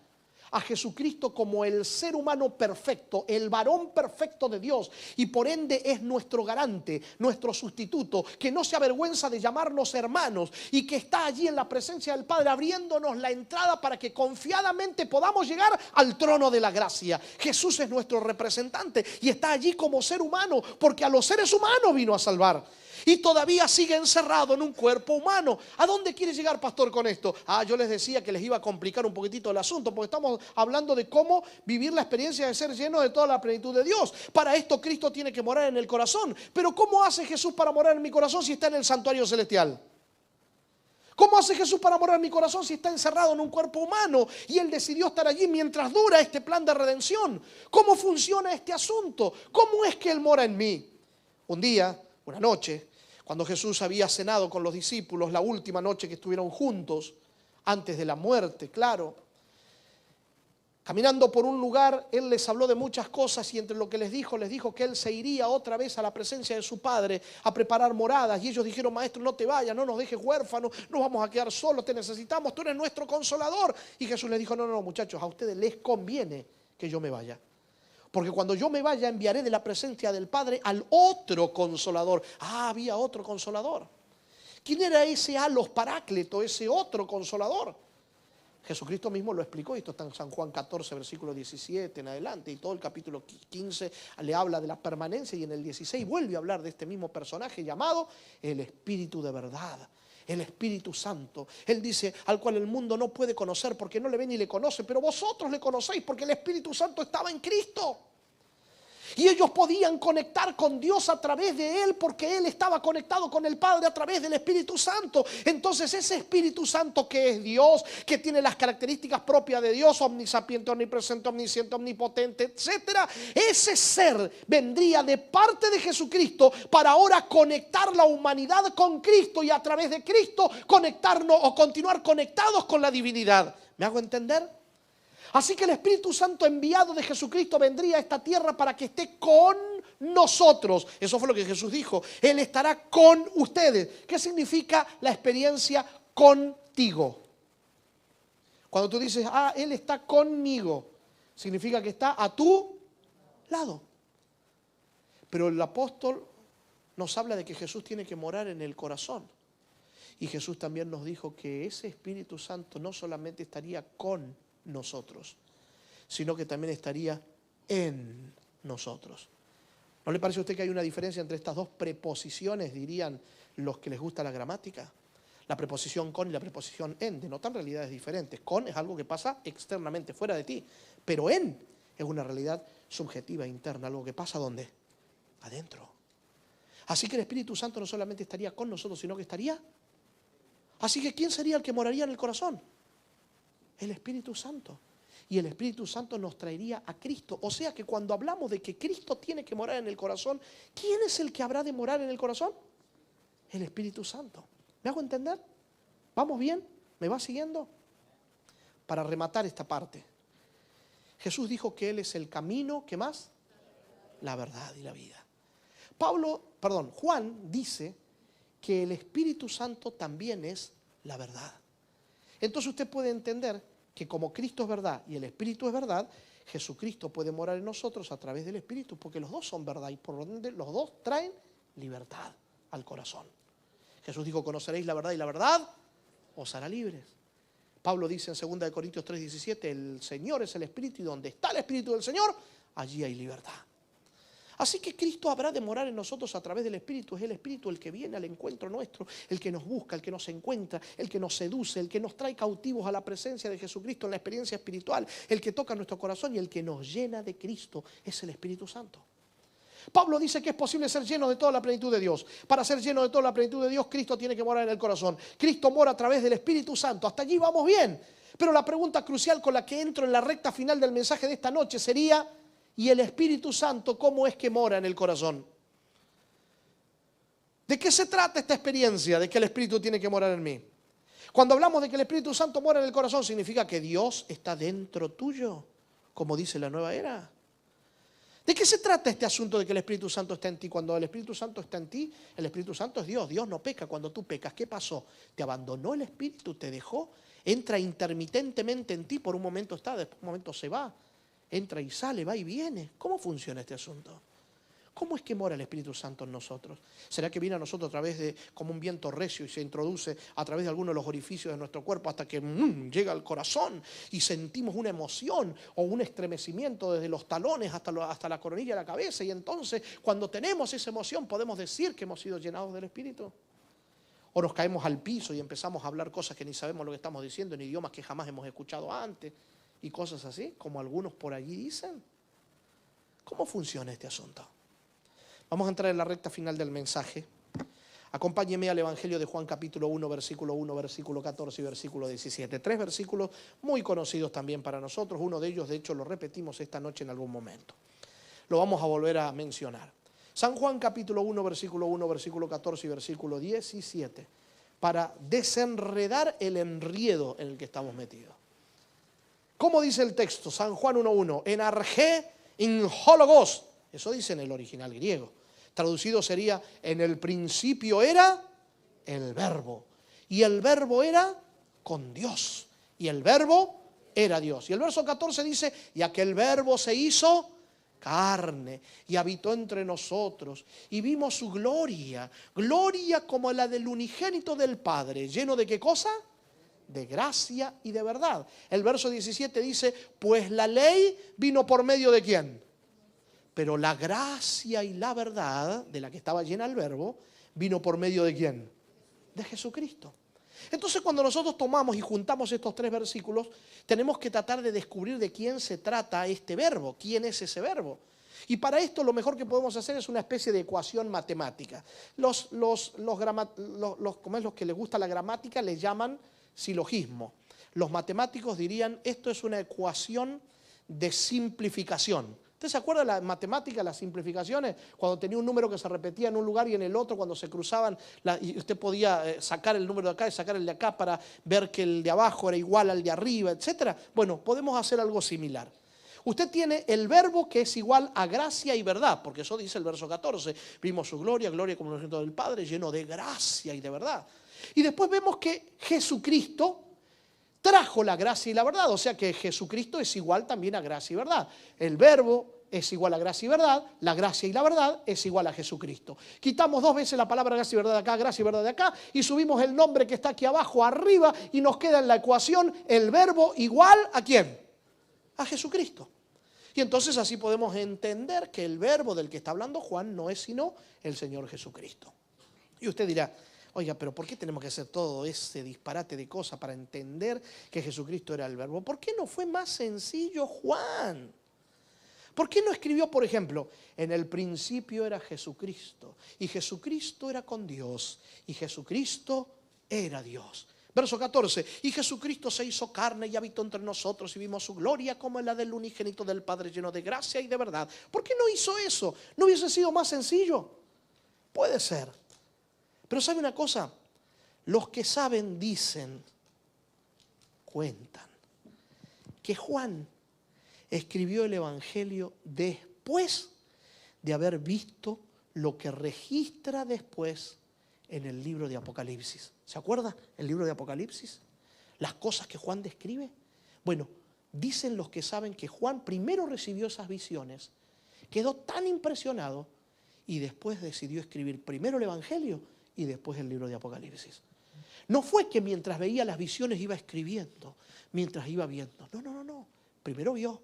a Jesucristo como el ser humano perfecto, el varón perfecto de Dios, y por ende es nuestro garante, nuestro sustituto, que no se avergüenza de llamarnos hermanos y que está allí en la presencia del Padre abriéndonos la entrada para que confiadamente podamos llegar al trono de la gracia. Jesús es nuestro representante y está allí como ser humano, porque a los seres humanos vino a salvar. Y todavía sigue encerrado en un cuerpo humano. ¿A dónde quiere llegar, pastor, con esto? Yo les decía que les iba a complicar un poquitito el asunto, porque estamos hablando de cómo vivir la experiencia de ser lleno de toda la plenitud de Dios. Para esto Cristo tiene que morar en el corazón. Pero ¿cómo hace Jesús para morar en mi corazón si está en el santuario celestial? ¿Cómo hace Jesús para morar en mi corazón si está encerrado en un cuerpo humano y Él decidió estar allí mientras dura este plan de redención? ¿Cómo funciona este asunto? ¿Cómo es que Él mora en mí? Un día, una noche, cuando Jesús había cenado con los discípulos, la última noche que estuvieron juntos, antes de la muerte, claro, Caminando por un lugar, Él les habló de muchas cosas y entre lo que les dijo que Él se iría otra vez a la presencia de su Padre a preparar moradas. Y ellos dijeron: Maestro, no te vayas, no nos dejes huérfanos, no vamos a quedar solos, te necesitamos, tú eres nuestro consolador. Y Jesús les dijo: no, no, muchachos, a ustedes les conviene que yo me vaya. Porque cuando yo me vaya enviaré de la presencia del Padre al otro consolador. Ah, había otro consolador. ¿Quién era ese Alos Paráclito, ese otro consolador? Jesucristo mismo lo explicó, y esto está en San Juan 14, versículo 17 en adelante, y todo el capítulo 15 le habla de la permanencia, y en el 16 vuelve a hablar de este mismo personaje llamado el Espíritu de verdad, el Espíritu Santo. Él dice: al cual el mundo no puede conocer porque no le ve ni le conoce, pero vosotros le conocéis porque el Espíritu Santo estaba en Cristo. Y ellos podían conectar con Dios a través de Él porque Él estaba conectado con el Padre a través del Espíritu Santo. Entonces ese Espíritu Santo, que es Dios, que tiene las características propias de Dios, omnisapiente, omnipresente, omnisciente, omnipotente, etc., ese ser vendría de parte de Jesucristo para ahora conectar la humanidad con Cristo y a través de Cristo conectarnos o continuar conectados con la divinidad. ¿Me hago entender? Así que el Espíritu Santo enviado de Jesucristo vendría a esta tierra para que esté con nosotros. Eso fue lo que Jesús dijo: Él estará con ustedes. ¿Qué significa la experiencia contigo? Cuando tú dices: ah, Él está conmigo, significa que está a tu lado. Pero el apóstol nos habla de que Jesús tiene que morar en el corazón. Y Jesús también nos dijo que ese Espíritu Santo no solamente estaría con nosotros, sino que también estaría en nosotros. ¿No le parece a usted que hay una diferencia entre estas dos preposiciones, dirían los que les gusta la gramática? La preposición con y la preposición en denotan realidades diferentes. Con es algo que pasa externamente, fuera de ti, pero en es una realidad subjetiva, interna, algo que pasa ¿dónde? Adentro. Así que el Espíritu Santo no solamente estaría con nosotros, sino que estaría. Así que ¿quién sería el que moraría en el corazón? El Espíritu Santo. Y el Espíritu Santo nos traería a Cristo. O sea que cuando hablamos de que Cristo tiene que morar en el corazón, ¿quién es el que habrá de morar en el corazón? El Espíritu Santo. ¿Me hago entender? ¿Vamos bien? ¿Me va siguiendo? Para rematar esta parte, Jesús dijo que Él es el camino, ¿qué más? La verdad y la vida. Juan dice que el Espíritu Santo también es la verdad. Entonces usted puede entender que como Cristo es verdad y el Espíritu es verdad, Jesucristo puede morar en nosotros a través del Espíritu, porque los dos son verdad y por lo tanto los dos traen libertad al corazón. Jesús dijo: conoceréis la verdad y la verdad os hará libres. Pablo dice en 2 Corintios 3:17: el Señor es el Espíritu, y donde está el Espíritu del Señor, allí hay libertad. Así que Cristo habrá de morar en nosotros a través del Espíritu. Es el Espíritu el que viene al encuentro nuestro, el que nos busca, el que nos encuentra, el que nos seduce, el que nos trae cautivos a la presencia de Jesucristo en la experiencia espiritual, el que toca nuestro corazón y el que nos llena de Cristo es el Espíritu Santo. Pablo dice que es posible ser lleno de toda la plenitud de Dios. Para ser lleno de toda la plenitud de Dios, Cristo tiene que morar en el corazón. Cristo mora a través del Espíritu Santo. Hasta allí vamos bien. Pero la pregunta crucial con la que entro en la recta final del mensaje de esta noche sería: ¿y el Espíritu Santo cómo es que mora en el corazón? ¿De qué se trata esta experiencia de que el Espíritu tiene que morar en mí? Cuando hablamos de que el Espíritu Santo mora en el corazón, significa que Dios está dentro tuyo, como dice la Nueva Era. ¿De qué se trata este asunto de que el Espíritu Santo está en ti? Cuando el Espíritu Santo está en ti, el Espíritu Santo es Dios. Dios no peca cuando tú pecas. ¿Qué pasó? Te abandonó el Espíritu, te dejó, entra intermitentemente en ti, por un momento está, después un momento se va. Entra y sale, va y viene. ¿Cómo funciona este asunto? ¿Cómo es que mora el Espíritu Santo en nosotros? ¿Será que viene a nosotros a través de como un viento recio y se introduce a través de alguno de los orificios de nuestro cuerpo hasta que llega al corazón y sentimos una emoción o un estremecimiento desde los talones hasta la coronilla de la cabeza? Y entonces cuando tenemos esa emoción podemos decir que hemos sido llenados del Espíritu. O nos caemos al piso y empezamos a hablar cosas que ni sabemos lo que estamos diciendo en idiomas que jamás hemos escuchado antes. Y cosas así, como algunos por allí dicen. ¿Cómo funciona este asunto? Vamos a entrar en la recta final del mensaje. Acompáñeme al Evangelio de Juan capítulo 1, versículo 14 y versículo 17. 3 versículos muy conocidos también para nosotros. Uno de ellos, de hecho, lo repetimos esta noche en algún momento. Lo vamos a volver a mencionar. San Juan capítulo 1, versículo 14 y versículo 17. Para desenredar el enredo en el que estamos metidos. ¿Cómo dice el texto? San Juan 1:1. En argé in hologos. Eso dice en el original griego. Traducido sería, en el principio era el verbo. Y el verbo era con Dios. Y el verbo era Dios. Y el verso 14 dice, y aquel verbo se hizo carne y habitó entre nosotros. Y vimos su gloria. Gloria como la del unigénito del Padre. ¿Lleno de qué cosa? De gracia y de verdad. El verso 17 dice, pues la ley vino por medio de ¿quién? Pero la gracia y la verdad, de la que estaba llena el verbo, vino por medio de ¿quién? De Jesucristo. Entonces, cuando nosotros tomamos y juntamos estos tres versículos, tenemos que tratar de descubrir de quién se trata este verbo, quién es ese verbo. Y para esto lo mejor que podemos hacer es una especie de ecuación matemática. Los que les gusta la gramática les llaman silogismo. Los matemáticos dirían, esto es una ecuación de simplificación. ¿Usted se acuerda de la matemática, las simplificaciones? Cuando tenía un número que se repetía en un lugar y en el otro, cuando se cruzaban, y usted podía sacar el número de acá y sacar el de acá para ver que el de abajo era igual al de arriba, etc. Bueno, podemos hacer algo similar. Usted tiene el verbo que es igual a gracia y verdad, porque eso dice el verso 14. Vimos su gloria, gloria como el unigénito del Padre, lleno de gracia y de verdad. Y después vemos que Jesucristo trajo la gracia y la verdad, o sea que Jesucristo es igual también a gracia y verdad. El verbo es igual a gracia y verdad, la gracia y la verdad es igual a Jesucristo. Quitamos dos veces la palabra gracia y verdad de acá, gracia y verdad de acá, y subimos el nombre que está aquí abajo arriba, y nos queda en la ecuación el verbo igual ¿a quién? A Jesucristo. Y entonces así podemos entender que el verbo del que está hablando Juan no es sino el Señor Jesucristo. Y usted dirá, oiga, pero ¿por qué tenemos que hacer todo ese disparate de cosas para entender que Jesucristo era el verbo? ¿Por qué no fue más sencillo Juan? ¿Por qué no escribió, por ejemplo, en el principio era Jesucristo, y Jesucristo era con Dios, y Jesucristo era Dios? Verso 14, y Jesucristo se hizo carne y habitó entre nosotros y vimos su gloria como la del unigénito del Padre, lleno de gracia y de verdad. ¿Por qué no hizo eso? ¿No hubiese sido más sencillo? Puede ser. Pero ¿sabe una cosa? Los que saben dicen, cuentan, que Juan escribió el Evangelio después de haber visto lo que registra después en el libro de Apocalipsis. ¿Se acuerda el libro de Apocalipsis? Las cosas que Juan describe. Bueno, dicen los que saben que Juan primero recibió esas visiones, quedó tan impresionado y después decidió escribir primero el Evangelio y después el libro de Apocalipsis. No fue que mientras veía las visiones iba escribiendo, mientras iba viendo. No. Primero vio,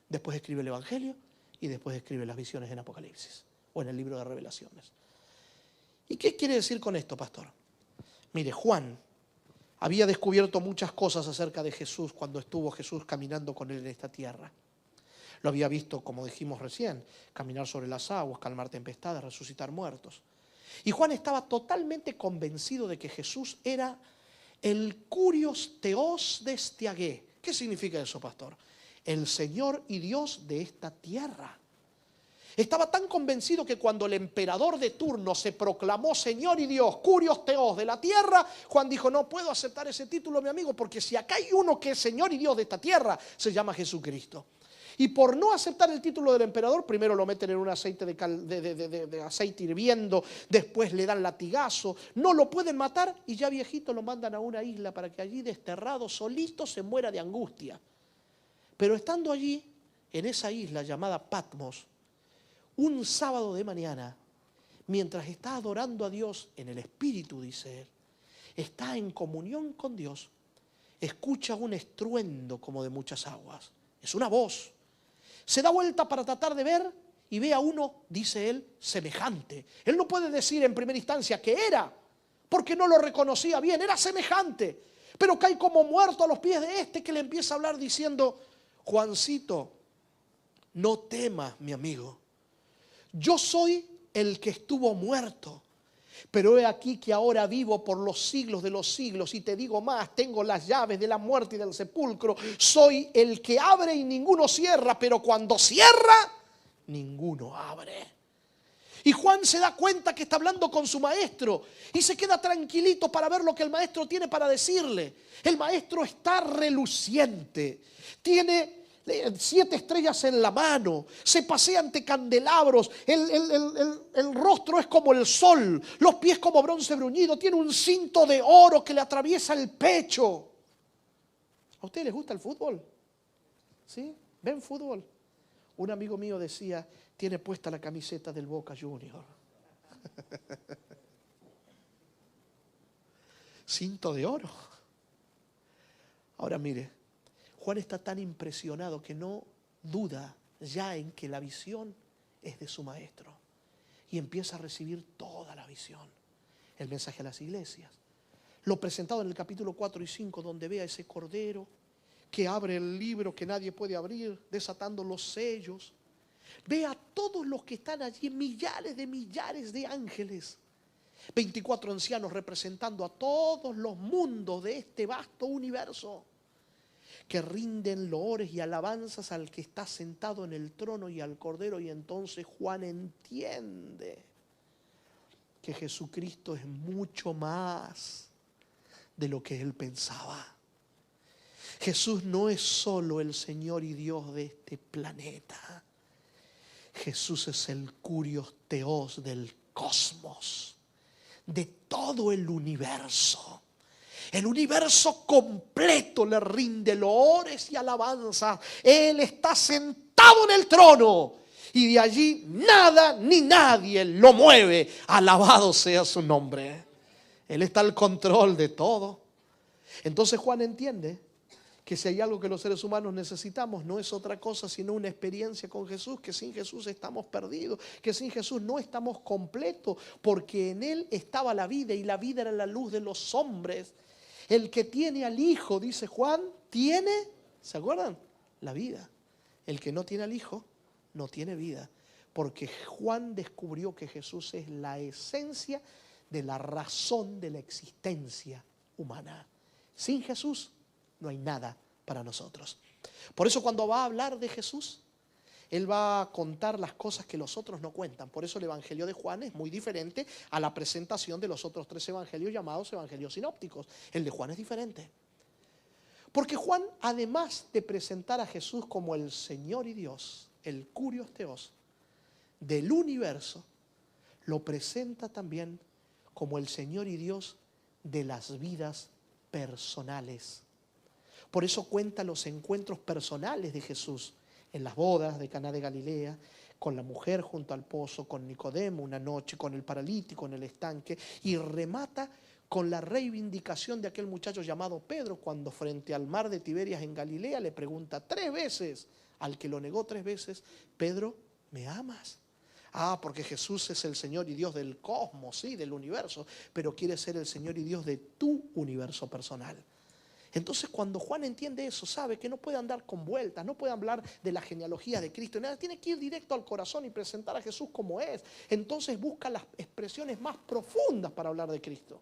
después escribe el Evangelio y después escribe las visiones en Apocalipsis o en el libro de Revelaciones. ¿Y qué quiere decir con esto, pastor? Mire, Juan había descubierto muchas cosas acerca de Jesús cuando estuvo Jesús caminando con él en esta tierra. Lo había visto, como dijimos recién, caminar sobre las aguas, calmar tempestades, resucitar muertos. Y Juan estaba totalmente convencido de que Jesús era el Kurios Theos de Stiagé. ¿Qué significa eso, pastor? El Señor y Dios de esta tierra. Estaba tan convencido que cuando el emperador de turno se proclamó Señor y Dios, Kurios Theos de la tierra, Juan dijo, no puedo aceptar ese título, mi amigo, porque si acá hay uno que es Señor y Dios de esta tierra, se llama Jesucristo. Y por no aceptar el título del emperador, primero lo meten en un aceite de aceite hirviendo, después le dan latigazo, no lo pueden matar y ya viejito lo mandan a una isla para que allí desterrado, solito, se muera de angustia. Pero estando allí, en esa isla llamada Patmos, un sábado de mañana, mientras está adorando a Dios en el Espíritu, dice él, está en comunión con Dios, escucha un estruendo como de muchas aguas. Es una voz. Se da vuelta para tratar de ver y ve a uno, dice él, semejante. Él no puede decir en primera instancia que era, porque no lo reconocía bien, era semejante. Pero cae como muerto a los pies de este que le empieza a hablar diciendo, Juancito, no temas, mi amigo. Yo soy el que estuvo muerto, pero he aquí que ahora vivo por los siglos de los siglos y te digo más, tengo las llaves de la muerte y del sepulcro. Soy el que abre y ninguno cierra, pero cuando cierra, ninguno abre. Y Juan se da cuenta que está hablando con su maestro y se queda tranquilito para ver lo que el maestro tiene para decirle. El maestro está reluciente, tiene 7 estrellas en la mano, se pasea ante candelabros, el rostro es como el sol, los pies como bronce bruñido, tiene un cinto de oro que le atraviesa el pecho. ¿A ustedes les gusta el fútbol? ¿Sí? ¿Ven fútbol? Un amigo mío decía, tiene puesta la camiseta del Boca Junior. Cinto de oro. Ahora mire, Juan está tan impresionado que no duda ya en que la visión es de su maestro. Y empieza a recibir toda la visión. El mensaje a las iglesias. Lo presentado en el capítulo 4 y 5, donde ve a ese cordero que abre el libro que nadie puede abrir, desatando los sellos. Ve a todos los que están allí, millares de ángeles. 24 ancianos representando a todos los mundos de este vasto universo, que rinden loores y alabanzas al que está sentado en el trono y al cordero. Y entonces Juan entiende que Jesucristo es mucho más de lo que él pensaba. Jesús no es solo el Señor y Dios de este planeta. Jesús es el Kurios Theos del cosmos, de todo el universo. El universo completo le rinde loores y alabanzas. Él está sentado en el trono y de allí nada ni nadie lo mueve. Alabado sea su nombre. Él está al control de todo. Entonces Juan entiende que si hay algo que los seres humanos necesitamos, no es otra cosa sino una experiencia con Jesús, que sin Jesús estamos perdidos, que sin Jesús no estamos completos, porque en Él estaba la vida y la vida era la luz de los hombres. El que tiene al Hijo, dice Juan, tiene, ¿se acuerdan? La vida. El que no tiene al Hijo, no tiene vida, porque Juan descubrió que Jesús es la esencia de la razón de la existencia humana. Sin Jesús no hay nada para nosotros. Por eso cuando va a hablar de Jesús, Él va a contar las cosas que los otros no cuentan. Por eso el Evangelio de Juan es muy diferente a la presentación de los otros 3 evangelios llamados evangelios sinópticos. El de Juan es diferente. Porque Juan, además de presentar a Jesús como el Señor y Dios, el Kurios Theos del universo, lo presenta también como el Señor y Dios de las vidas personales. Por eso cuenta los encuentros personales de Jesús en las bodas de Caná de Galilea, con la mujer junto al pozo, con Nicodemo una noche, con el paralítico en el estanque, y remata con la reivindicación de aquel muchacho llamado Pedro, cuando frente al mar de Tiberias en Galilea le pregunta 3 veces al que lo negó 3 veces, Pedro, ¿me amas? Ah, porque Jesús es el Señor y Dios del cosmos, sí, del universo, pero quiere ser el Señor y Dios de tu universo personal. Entonces cuando Juan entiende eso, sabe que no puede andar con vueltas, no puede hablar de la genealogía de Cristo, nada, tiene que ir directo al corazón y presentar a Jesús como es. Entonces busca las expresiones más profundas para hablar de Cristo.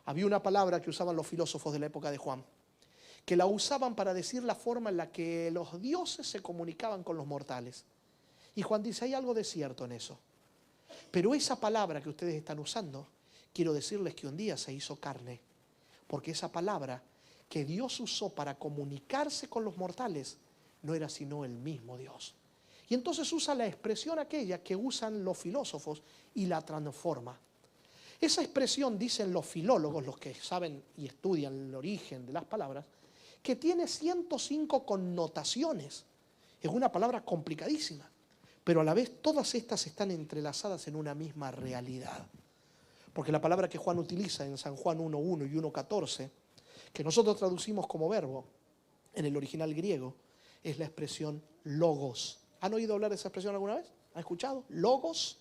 Había una palabra que usaban los filósofos de la época de Juan, que la usaban para decir la forma en la que los dioses se comunicaban con los mortales. Y Juan dice, hay algo de cierto en eso. Pero esa palabra que ustedes están usando, quiero decirles que un día se hizo carne, porque esa palabra que Dios usó para comunicarse con los mortales no era sino el mismo Dios. Y entonces usa la expresión aquella que usan los filósofos y la transforma. Esa expresión, dicen los filólogos, los que saben y estudian el origen de las palabras, que tiene 105 connotaciones. Es una palabra complicadísima, pero a la vez todas estas están entrelazadas en una misma realidad. Porque la palabra que Juan utiliza en San Juan 1.1 y 1.14, que nosotros traducimos como verbo, en el original griego, es la expresión logos. ¿Han oído hablar de esa expresión alguna vez? ¿Han escuchado? Logos.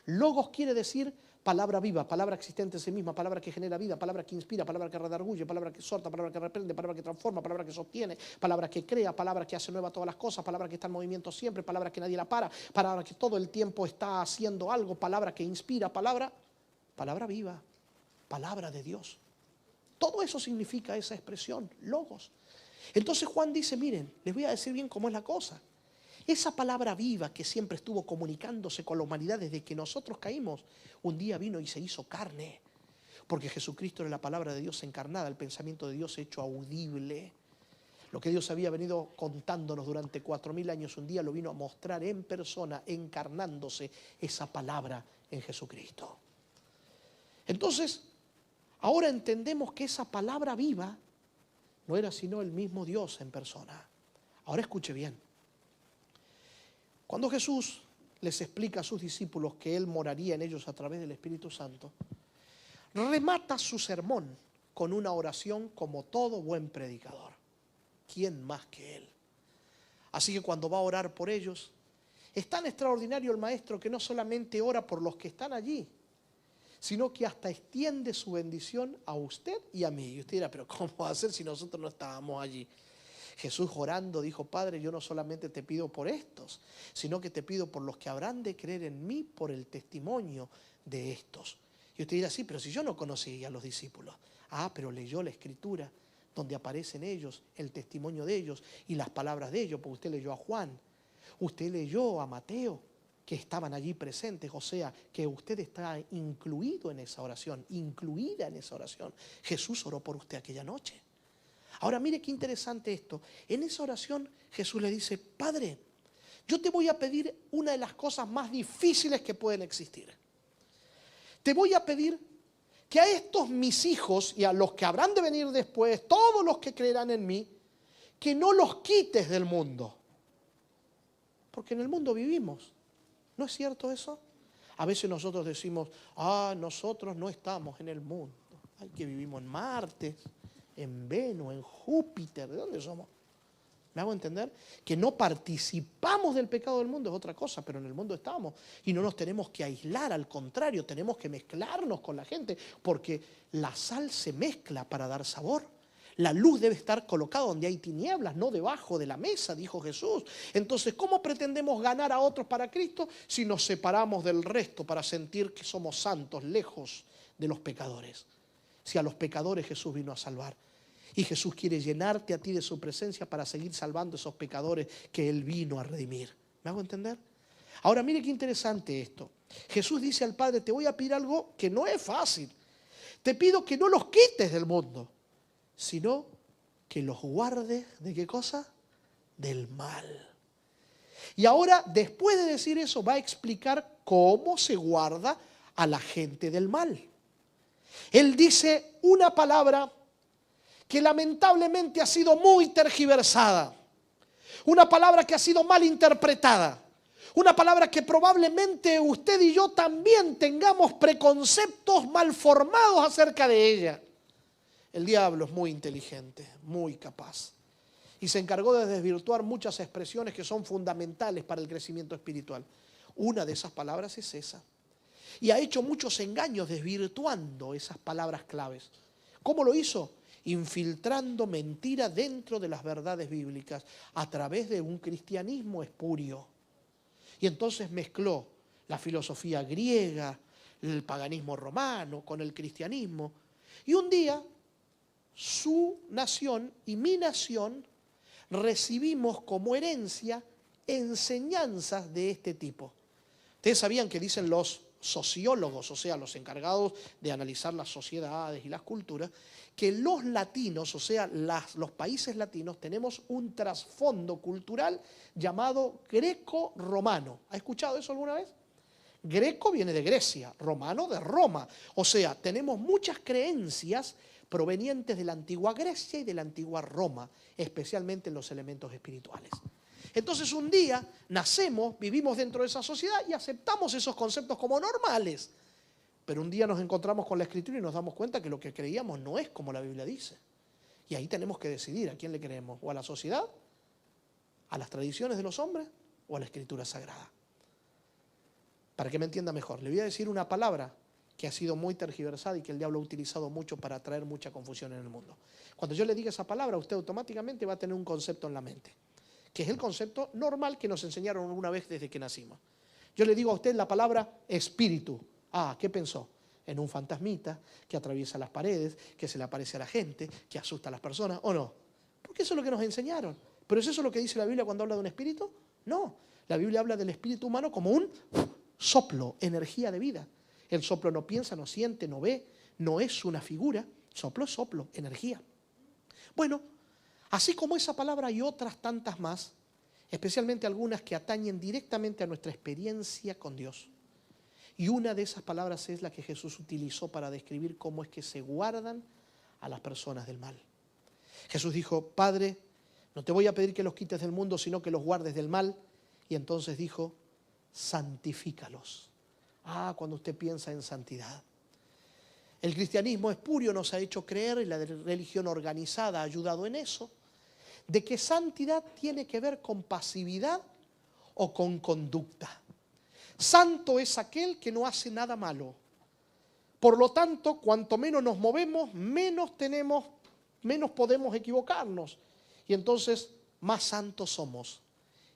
Logos quiere decir palabra viva, palabra existente en sí misma, palabra que genera vida, palabra que inspira, palabra que redarguye, palabra que exhorta, palabra que reprende, palabra que transforma, palabra que sostiene, palabra que crea, palabra que hace nueva todas las cosas, palabra que está en movimiento siempre, palabra que nadie la para, palabra que todo el tiempo está haciendo algo, palabra que inspira, palabra viva, palabra de Dios. Todo eso significa esa expresión, logos. Entonces Juan dice, miren, les voy a decir bien cómo es la cosa. Esa palabra viva que siempre estuvo comunicándose con la humanidad desde que nosotros caímos, un día vino y se hizo carne. Porque Jesucristo era la palabra de Dios encarnada, el pensamiento de Dios hecho audible. Lo que Dios había venido contándonos durante 4000 años, un día lo vino a mostrar en persona, encarnándose esa palabra en Jesucristo. Entonces, ahora entendemos que esa palabra viva no era sino el mismo Dios en persona. Ahora escuche bien. Cuando Jesús les explica a sus discípulos que Él moraría en ellos a través del Espíritu Santo, remata su sermón con una oración como todo buen predicador. ¿Quién más que Él? Así que cuando va a orar por ellos, es tan extraordinario el Maestro que no solamente ora por los que están allí, sino que hasta extiende su bendición a usted y a mí. Y usted dirá, pero ¿cómo va a ser si nosotros no estábamos allí? Jesús orando dijo, Padre, yo no solamente te pido por estos, sino que te pido por los que habrán de creer en mí por el testimonio de estos. Y usted dirá, sí, pero si yo no conocí a los discípulos. Ah, pero leyó la Escritura, donde aparecen ellos, el testimonio de ellos y las palabras de ellos, porque usted leyó a Juan, usted leyó a Mateo, que estaban allí presentes, o sea, que usted está incluido en esa oración, incluida en esa oración. Jesús oró por usted aquella noche. Ahora mire qué interesante esto. En esa oración Jesús le dice, Padre, yo te voy a pedir una de las cosas más difíciles que pueden existir. Te voy a pedir que a estos mis hijos y a los que habrán de venir después, todos los que creerán en mí, que no los quites del mundo. Porque en el mundo vivimos. ¿No es cierto eso? A veces nosotros decimos, nosotros no estamos en el mundo. Ay, que vivimos en Marte, en Venus, en Júpiter. ¿De dónde somos? ¿Me hago entender? Que no participamos del pecado del mundo es otra cosa, pero en el mundo estamos. Y no nos tenemos que aislar, al contrario, tenemos que mezclarnos con la gente, porque la sal se mezcla para dar sabor. La luz debe estar colocada donde hay tinieblas, no debajo de la mesa, dijo Jesús. Entonces, ¿cómo pretendemos ganar a otros para Cristo si nos separamos del resto para sentir que somos santos, lejos de los pecadores? Si a los pecadores Jesús vino a salvar. Y Jesús quiere llenarte a ti de su presencia para seguir salvando a esos pecadores que Él vino a redimir. ¿Me hago entender? Ahora mire qué interesante esto. Jesús dice al Padre, te voy a pedir algo que no es fácil. Te pido que no los quites del mundo, sino que los guardes, ¿de qué cosa? Del mal. Y ahora, después de decir eso, va a explicar cómo se guarda a la gente del mal. Él dice una palabra que lamentablemente ha sido muy tergiversada, una palabra que ha sido mal interpretada, una palabra que probablemente usted y yo también tengamos preconceptos mal formados acerca de ella. El diablo es muy inteligente, muy capaz, y se encargó de desvirtuar muchas expresiones que son fundamentales para el crecimiento espiritual. Una de esas palabras es esa, y ha hecho muchos engaños desvirtuando esas palabras claves. ¿Cómo lo hizo? Infiltrando mentira dentro de las verdades bíblicas a través de un cristianismo espurio. Y entonces mezcló la filosofía griega, el paganismo romano con el cristianismo. Y un día su nación y mi nación recibimos como herencia enseñanzas de este tipo. Ustedes sabían que dicen los sociólogos, o sea, los encargados de analizar las sociedades y las culturas, que los latinos, o sea, los países latinos, tenemos un trasfondo cultural llamado greco-romano. ¿Ha escuchado eso alguna vez? Greco viene de Grecia, romano de Roma. O sea, tenemos muchas creencias provenientes de la antigua Grecia y de la antigua Roma, especialmente en los elementos espirituales. Entonces un día nacemos, vivimos dentro de esa sociedad y aceptamos esos conceptos como normales. Pero un día nos encontramos con la Escritura y nos damos cuenta que lo que creíamos no es como la Biblia dice. Y ahí tenemos que decidir a quién le creemos, o a la sociedad, a las tradiciones de los hombres o a la Escritura Sagrada. Para que me entienda mejor, le voy a decir una palabra que ha sido muy tergiversada y que el diablo ha utilizado mucho para traer mucha confusión en el mundo. Cuando yo le diga esa palabra, usted automáticamente va a tener un concepto en la mente, que es el concepto normal que nos enseñaron una vez desde que nacimos. Yo le digo a usted la palabra espíritu. ¿Qué pensó? En un fantasmita que atraviesa las paredes, que se le aparece a la gente, que asusta a las personas, ¿o no? Porque eso es lo que nos enseñaron. ¿Pero es eso lo que dice la Biblia cuando habla de un espíritu? No, la Biblia habla del espíritu humano como un soplo, energía de vida. El soplo no piensa, no siente, no ve, no es una figura. Soplo es soplo, energía. Bueno, así como esa palabra hay otras tantas más, especialmente algunas que atañen directamente a nuestra experiencia con Dios. Y una de esas palabras es la que Jesús utilizó para describir cómo es que se guardan a las personas del mal. Jesús dijo: Padre, no te voy a pedir que los quites del mundo, sino que los guardes del mal. Y entonces dijo: santifícalos. Cuando usted piensa en santidad. El cristianismo espurio nos ha hecho creer, y la religión organizada ha ayudado en eso, de que santidad tiene que ver con pasividad o con conducta. Santo es aquel que no hace nada malo. Por lo tanto, cuanto menos nos movemos, menos podemos equivocarnos. Y entonces, más santos somos.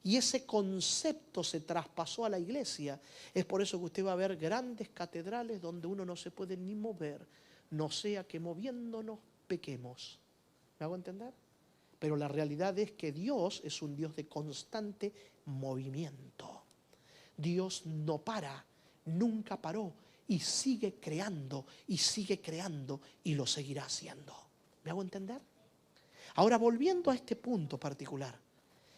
Y ese concepto se traspasó a la iglesia. Es por eso que usted va a ver grandes catedrales donde uno no se puede ni mover, no sea que moviéndonos pequemos. ¿Me hago entender? Pero la realidad es que Dios es un Dios de constante movimiento. Dios no para, nunca paró y sigue creando y lo seguirá haciendo. ¿Me hago entender? Ahora, volviendo a este punto particular,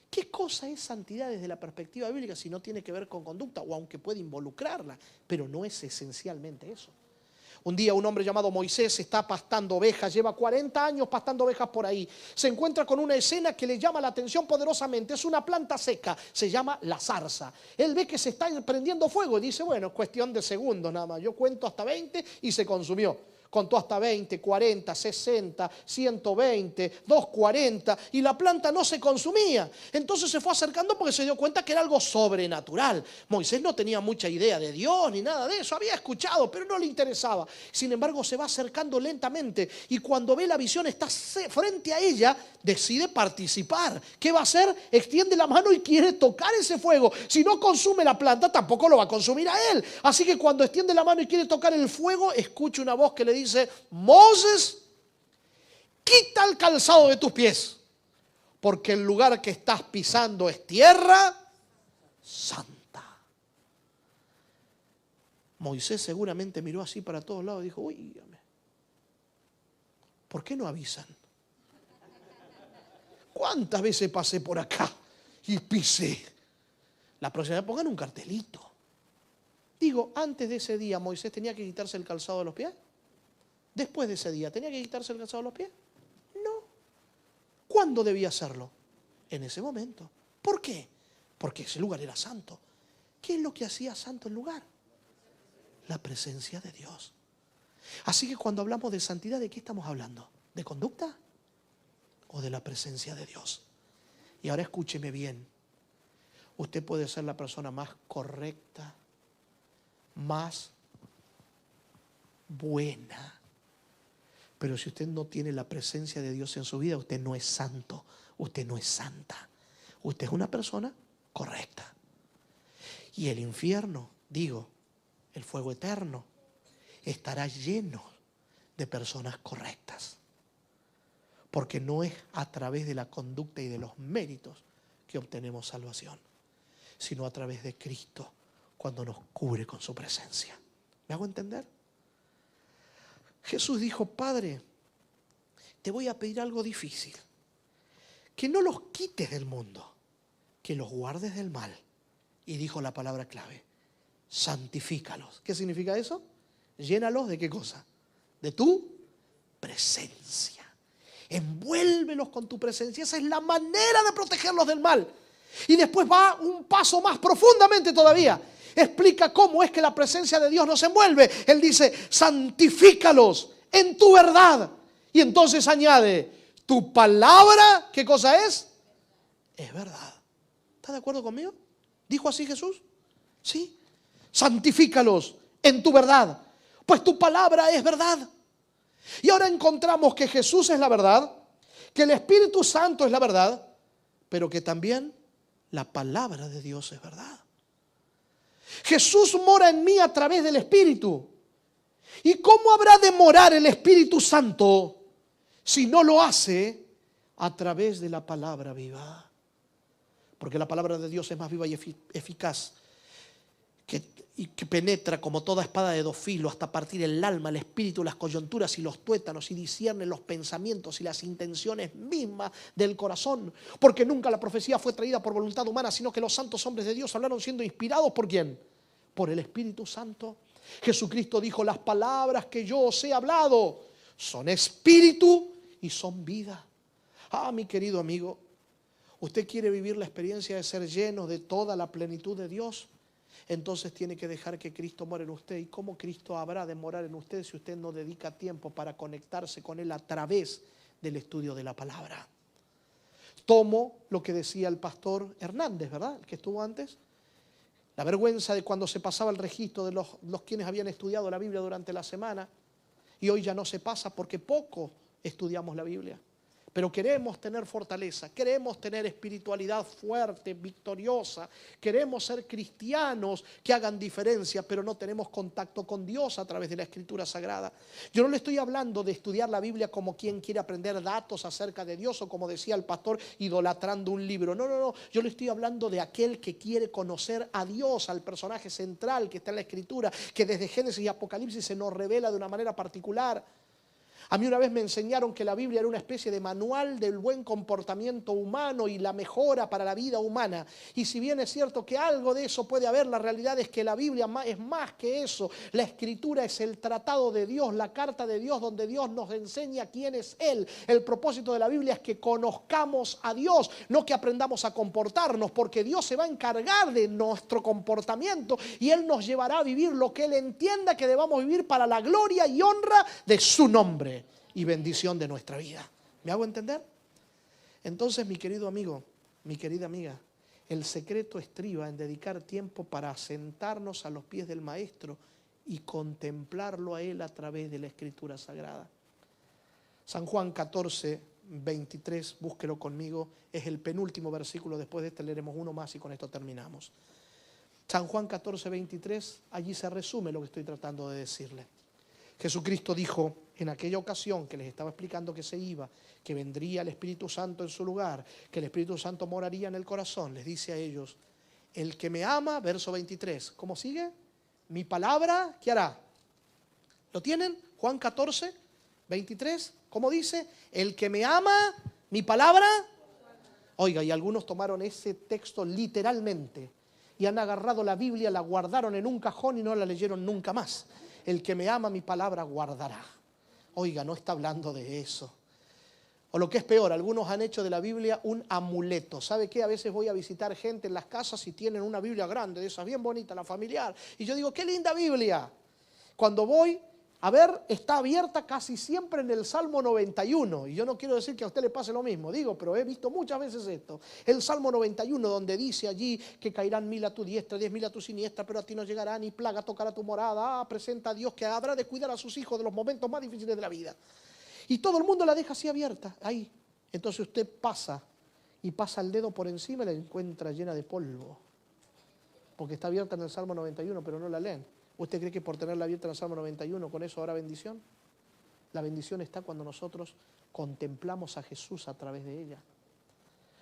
¿qué cosa es santidad desde la perspectiva bíblica si no tiene que ver con conducta, o aunque puede involucrarla, pero no es esencialmente eso? Un día un hombre llamado Moisés está pastando ovejas, lleva 40 años pastando ovejas por ahí. Se encuentra con una escena que le llama la atención poderosamente. Es una planta seca, se llama la zarza. Él ve que se está prendiendo fuego y dice: bueno, es cuestión de segundos nada más. Yo cuento hasta 20 y se consumió. Contó hasta 20, 40, 60, 120, 240 y la planta no se consumía. Entonces se fue acercando porque se dio cuenta que era algo sobrenatural. Moisés no tenía mucha idea de Dios ni nada de eso. Había escuchado, pero no le interesaba. Sin embargo, se va acercando lentamente y cuando ve la visión, está frente a ella, decide participar. ¿Qué va a hacer? Extiende la mano y quiere tocar ese fuego. Si no consume la planta, tampoco lo va a consumir a él. Así que cuando extiende la mano y quiere tocar el fuego, escucha una voz que le dice: Moisés, quita el calzado de tus pies, porque el lugar que estás pisando es tierra santa. Moisés seguramente miró así para todos lados y dijo: uy, ¿por qué no avisan? ¿Cuántas veces pasé por acá y pisé? La próxima vez pongan un cartelito. Digo, antes de ese día, ¿Moisés tenía que quitarse el calzado de los pies? Después de ese día, ¿tenía que quitarse el calzado de los pies? No. ¿Cuándo debía hacerlo? En ese momento. ¿Por qué? Porque ese lugar era santo. ¿Qué es lo que hacía santo el lugar? La presencia de Dios. Así que cuando hablamos de santidad, ¿de qué estamos hablando? ¿De conducta? ¿O de la presencia de Dios? Y ahora escúcheme bien. Usted puede ser la persona más correcta, más buena, pero si usted no tiene la presencia de Dios en su vida, usted no es santo, usted no es santa. Usted es una persona correcta. Y el infierno, el fuego eterno, estará lleno de personas correctas. Porque no es a través de la conducta y de los méritos que obtenemos salvación, sino a través de Cristo cuando nos cubre con su presencia. ¿Me hago entender? Jesús dijo: Padre, te voy a pedir algo difícil. Que no los quites del mundo, que los guardes del mal. Y dijo la palabra clave: santifícalos. ¿Qué significa eso? Llénalos ¿de qué cosa? De tu presencia. Envuélvelos con tu presencia. Esa es la manera de protegerlos del mal. Y después va un paso más profundamente todavía. Explica cómo es que la presencia de Dios nos envuelve. Él dice: santifícalos en tu verdad. Y entonces añade: tu palabra, ¿qué cosa es? Es verdad. ¿Está de acuerdo conmigo? ¿Dijo así Jesús? Sí. Santifícalos en tu verdad, pues tu palabra es verdad. Y ahora encontramos que Jesús es la verdad, que el Espíritu Santo es la verdad, pero que también la palabra de Dios es verdad. Jesús mora en mí a través del Espíritu. ¿Y cómo habrá de morar el Espíritu Santo si no lo hace a través de la palabra viva? Porque la palabra de Dios es más viva y eficaz y que penetra como toda espada de dos filos hasta partir el alma, el espíritu, las coyunturas y los tuétanos, y discierne los pensamientos y las intenciones mismas del corazón. Porque nunca la profecía fue traída por voluntad humana, sino que los santos hombres de Dios hablaron siendo inspirados ¿por quién? Por el Espíritu Santo. Jesucristo dijo: las palabras que yo os he hablado son espíritu y son vida. Mi querido amigo, ¿usted quiere vivir la experiencia de ser lleno de toda la plenitud de Dios? Entonces tiene que dejar que Cristo muera en usted. ¿Y cómo Cristo habrá de morar en usted si usted no dedica tiempo para conectarse con Él a través del estudio de la palabra? Tomo lo que decía el pastor Hernández, ¿verdad? El que estuvo antes. La vergüenza de cuando se pasaba el registro de los quienes habían estudiado la Biblia durante la semana. Y hoy ya no se pasa porque poco estudiamos la Biblia. Pero queremos tener fortaleza, queremos tener espiritualidad fuerte, victoriosa, queremos ser cristianos que hagan diferencia, pero no tenemos contacto con Dios a través de la Escritura Sagrada. Yo no le estoy hablando de estudiar la Biblia como quien quiere aprender datos acerca de Dios o como decía el pastor, idolatrando un libro. No. Yo le estoy hablando de aquel que quiere conocer a Dios, al personaje central que está en la Escritura, que desde Génesis y Apocalipsis se nos revela de una manera particular. A mí una vez me enseñaron que la Biblia era una especie de manual del buen comportamiento humano y la mejora para la vida humana. Y si bien es cierto que algo de eso puede haber, la realidad es que la Biblia es más que eso. La Escritura es el tratado de Dios, la carta de Dios donde Dios nos enseña quién es Él. El propósito de la Biblia es que conozcamos a Dios, no que aprendamos a comportarnos, porque Dios se va a encargar de nuestro comportamiento y Él nos llevará a vivir lo que Él entienda que debamos vivir para la gloria y honra de su nombre y bendición de nuestra vida. ¿Me hago entender? Entonces, mi querido amigo, mi querida amiga, el secreto estriba en dedicar tiempo para sentarnos a los pies del Maestro y contemplarlo a Él a través de la Escritura Sagrada. San Juan 14, 23, búsquelo conmigo, es el penúltimo versículo. Después de este leeremos uno más y con esto terminamos. San Juan 14, 23, allí se resume lo que estoy tratando de decirle. Jesucristo dijo en aquella ocasión que les estaba explicando que se iba, que vendría el Espíritu Santo en su lugar, que el Espíritu Santo moraría en el corazón. Les dice a ellos: el que me ama, verso 23, ¿cómo sigue? Mi palabra, ¿qué hará? ¿Lo tienen? Juan 14, 23, ¿cómo dice? El que me ama, mi palabra. Oiga, y algunos tomaron ese texto literalmente y han agarrado la Biblia, la guardaron en un cajón y no la leyeron nunca más. El que me ama, mi palabra guardará. Oiga, no está hablando de eso. O lo que es peor, algunos han hecho de la Biblia un amuleto. ¿Sabe qué? A veces voy a visitar gente en las casas y tienen una Biblia grande, de esas bien bonitas, la familiar. Y yo digo, ¡qué linda Biblia! Cuando voy a ver, está abierta casi siempre en el Salmo 91. Y yo no quiero decir que a usted le pase lo mismo, digo, pero he visto muchas veces esto. El Salmo 91, donde dice allí que caerán 1000 a tu diestra, 10.000 a tu siniestra, pero a ti no llegará ni plaga tocará tu morada. Presenta a Dios que habrá de cuidar a sus hijos de los momentos más difíciles de la vida. Y todo el mundo la deja así abierta, ahí. Entonces usted pasa y pasa el dedo por encima y la encuentra llena de polvo. Porque está abierta en el Salmo 91, pero no la leen. ¿Usted cree que por tenerla abierta en el Salmo 91 con eso habrá bendición? La bendición está cuando nosotros contemplamos a Jesús a través de ella.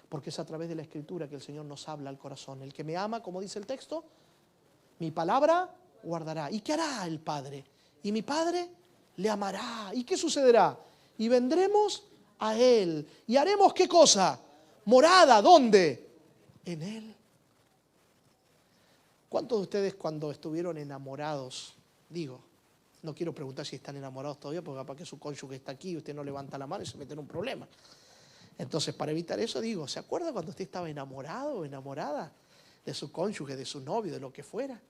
Porque es a través de la Escritura que el Señor nos habla al corazón. El que me ama, como dice el texto, mi palabra guardará. ¿Y qué hará el Padre? Y mi Padre le amará. ¿Y qué sucederá? Y vendremos a Él. ¿Y haremos qué cosa? Morada. ¿Dónde? En Él. ¿Cuántos de ustedes cuando estuvieron enamorados, digo, no quiero preguntar si están enamorados todavía, porque capaz que su cónyuge está aquí y usted no levanta la mano y se mete en un problema? Entonces, para evitar eso, digo, ¿se acuerda cuando usted estaba enamorado o enamorada de su cónyuge, de su novio, de lo que fuera?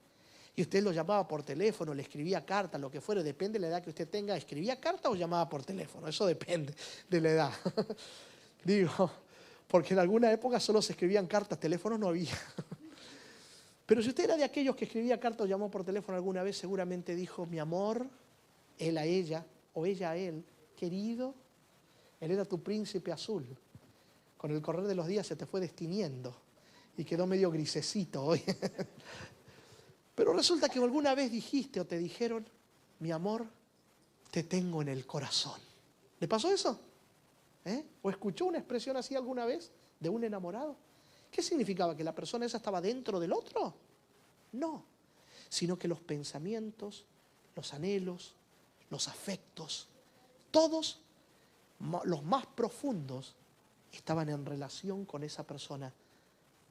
Y usted lo llamaba por teléfono, le escribía carta, lo que fuera, depende de la edad que usted tenga, ¿escribía carta o llamaba por teléfono? Eso depende de la edad. Digo, porque en alguna época solo se escribían cartas, teléfonos no había. Pero si usted era de aquellos que escribía cartas o llamó por teléfono alguna vez, seguramente dijo, mi amor, él a ella o ella a él, querido, él era tu príncipe azul. Con el correr de los días se te fue destiniendo y quedó medio grisecito hoy. Pero resulta que alguna vez dijiste o te dijeron, mi amor, te tengo en el corazón. ¿Le pasó eso? ¿O escuchó una expresión así alguna vez de un enamorado? ¿Qué significaba? ¿Que la persona esa estaba dentro del otro? No, sino que los pensamientos, los anhelos, los afectos, todos los más profundos estaban en relación con esa persona.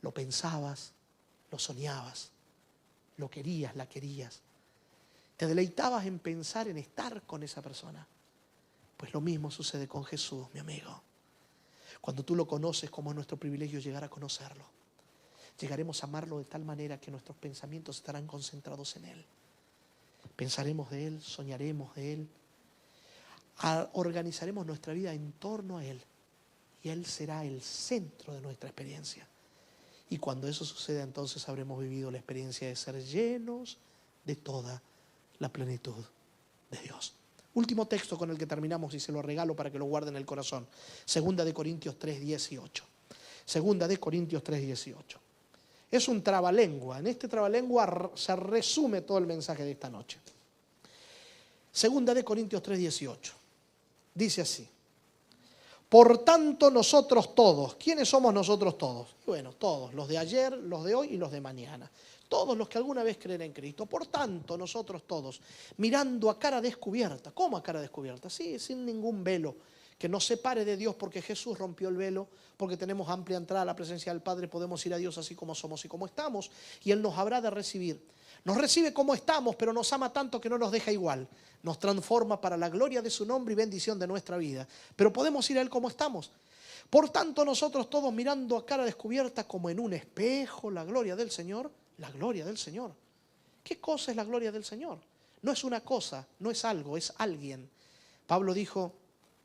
Lo pensabas, lo soñabas, lo querías, la querías. Te deleitabas en pensar en estar con esa persona. Pues lo mismo sucede con Jesús, mi amigo. Cuando tú lo conoces, como es nuestro privilegio llegar a conocerlo, llegaremos a amarlo de tal manera que nuestros pensamientos estarán concentrados en Él. Pensaremos de Él, soñaremos de Él, organizaremos nuestra vida en torno a Él y Él será el centro de nuestra experiencia. Y cuando eso suceda, entonces habremos vivido la experiencia de ser llenos de toda la plenitud de Dios. Último texto con el que terminamos y se lo regalo para que lo guarden en el corazón. Segunda de Corintios 3:18. Segunda de Corintios 3:18. Es un trabalengua. En este trabalengua se resume todo el mensaje de esta noche. Segunda de Corintios 3:18. Dice así: por tanto nosotros todos, ¿quiénes somos nosotros todos? Bueno, todos, los de ayer, los de hoy y los de mañana. Todos los que alguna vez creen en Cristo. Por tanto nosotros todos, mirando a cara descubierta. ¿Cómo a cara descubierta? Sí, sin ningún velo que nos separe de Dios, porque Jesús rompió el velo, porque tenemos amplia entrada a la presencia del Padre, podemos ir a Dios así como somos y como estamos, y Él nos habrá de recibir. Nos recibe como estamos, pero nos ama tanto que no nos deja igual. Nos transforma para la gloria de su nombre y bendición de nuestra vida. Pero podemos ir a Él como estamos. Por tanto, nosotros todos mirando a cara descubierta como en un espejo la gloria del Señor. La gloria del Señor. ¿Qué cosa es la gloria del Señor? No es una cosa, no es algo, es alguien.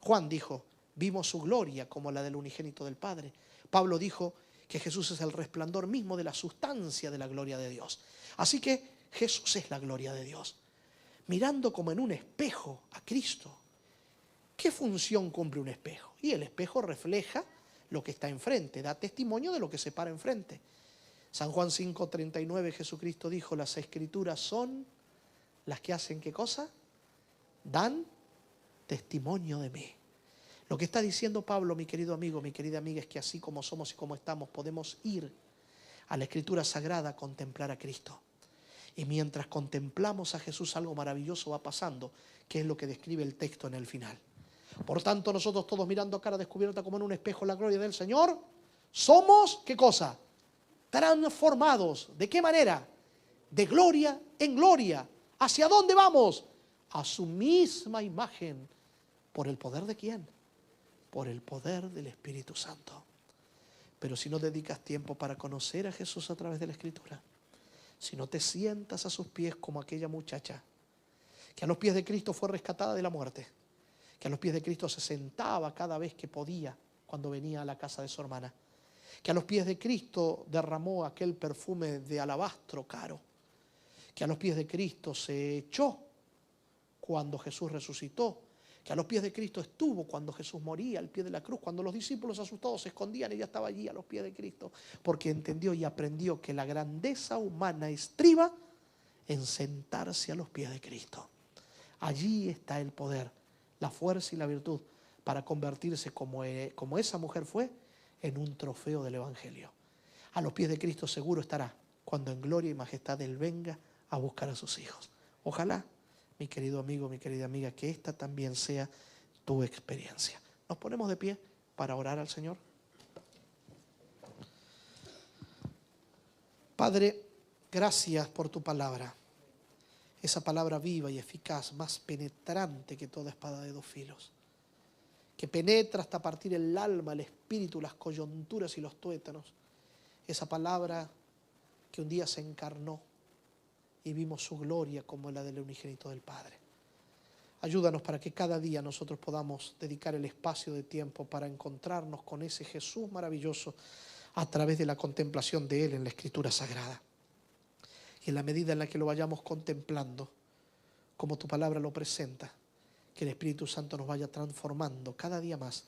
Juan dijo, vimos su gloria como la del unigénito del Padre. Pablo dijo que Jesús es el resplandor mismo de la sustancia de la gloria de Dios. Así que Jesús es la gloria de Dios. Mirando como en un espejo a Cristo. ¿Qué función cumple un espejo? Y el espejo refleja lo que está enfrente, da testimonio de lo que se para enfrente. San Juan 5:39, Jesucristo dijo, las Escrituras son las que hacen ¿qué cosa? Dan testimonio de mí. Lo que está diciendo Pablo, mi querido amigo, mi querida amiga, es que así como somos y como estamos, podemos ir a la Escritura Sagrada a contemplar a Cristo. Y mientras contemplamos a Jesús, algo maravilloso va pasando, que es lo que describe el texto en el final. Por tanto, nosotros todos mirando a cara descubierta como en un espejo la gloria del Señor, somos, ¿qué cosa? Transformados. ¿De qué manera? De gloria en gloria. ¿Hacia dónde vamos? A su misma imagen. ¿Por el poder de quién? Por el poder del Espíritu Santo. Pero si no dedicas tiempo para conocer a Jesús a través de la Escritura, si no te sientas a sus pies como aquella muchacha que a los pies de Cristo fue rescatada de la muerte, que a los pies de Cristo se sentaba cada vez que podía cuando venía a la casa de su hermana, que a los pies de Cristo derramó aquel perfume de alabastro caro, que a los pies de Cristo se echó cuando Jesús resucitó, que a los pies de Cristo estuvo cuando Jesús moría al pie de la cruz, cuando los discípulos asustados se escondían, ella estaba allí a los pies de Cristo, porque entendió y aprendió que la grandeza humana estriba en sentarse a los pies de Cristo. Allí está el poder, la fuerza y la virtud para convertirse como esa mujer fue en un trofeo del Evangelio. A los pies de Cristo seguro estará cuando en gloria y majestad Él venga a buscar a sus hijos. Ojalá, mi querido amigo, mi querida amiga, que esta también sea tu experiencia. Nos ponemos de pie para orar al Señor. Padre, gracias por tu palabra. Esa palabra viva y eficaz, más penetrante que toda espada de dos filos, que penetra hasta partir el alma, el espíritu, las coyunturas y los tuétanos. Esa palabra que un día se encarnó y vimos su gloria como la del unigénito del Padre. Ayúdanos para que cada día nosotros podamos dedicar el espacio de tiempo para encontrarnos con ese Jesús maravilloso a través de la contemplación de Él en la Escritura Sagrada. Y en la medida en la que lo vayamos contemplando, como tu palabra lo presenta, que el Espíritu Santo nos vaya transformando cada día más.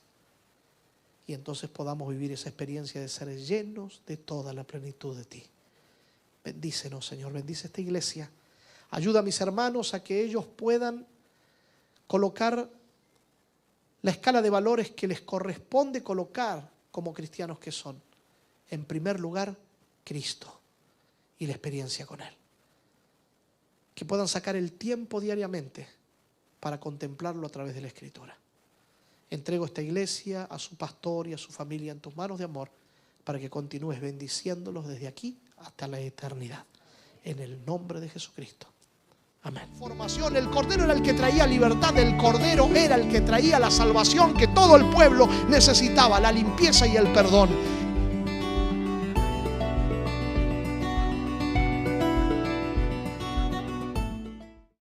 Y entonces podamos vivir esa experiencia de ser llenos de toda la plenitud de ti. Bendícenos, Señor, bendice esta iglesia. Ayuda a mis hermanos a que ellos puedan colocar la escala de valores que les corresponde colocar como cristianos que son. En primer lugar, Cristo y la experiencia con Él. Que puedan sacar el tiempo diariamente para contemplarlo a través de la Escritura. Entrego esta iglesia, a su pastor y a su familia en tus manos de amor, para que continúes bendiciéndolos desde aquí hasta la eternidad. En el nombre de Jesucristo. Amén. Formación, el Cordero era el que traía libertad, el Cordero era el que traía la salvación que todo el pueblo necesitaba, la limpieza y el perdón.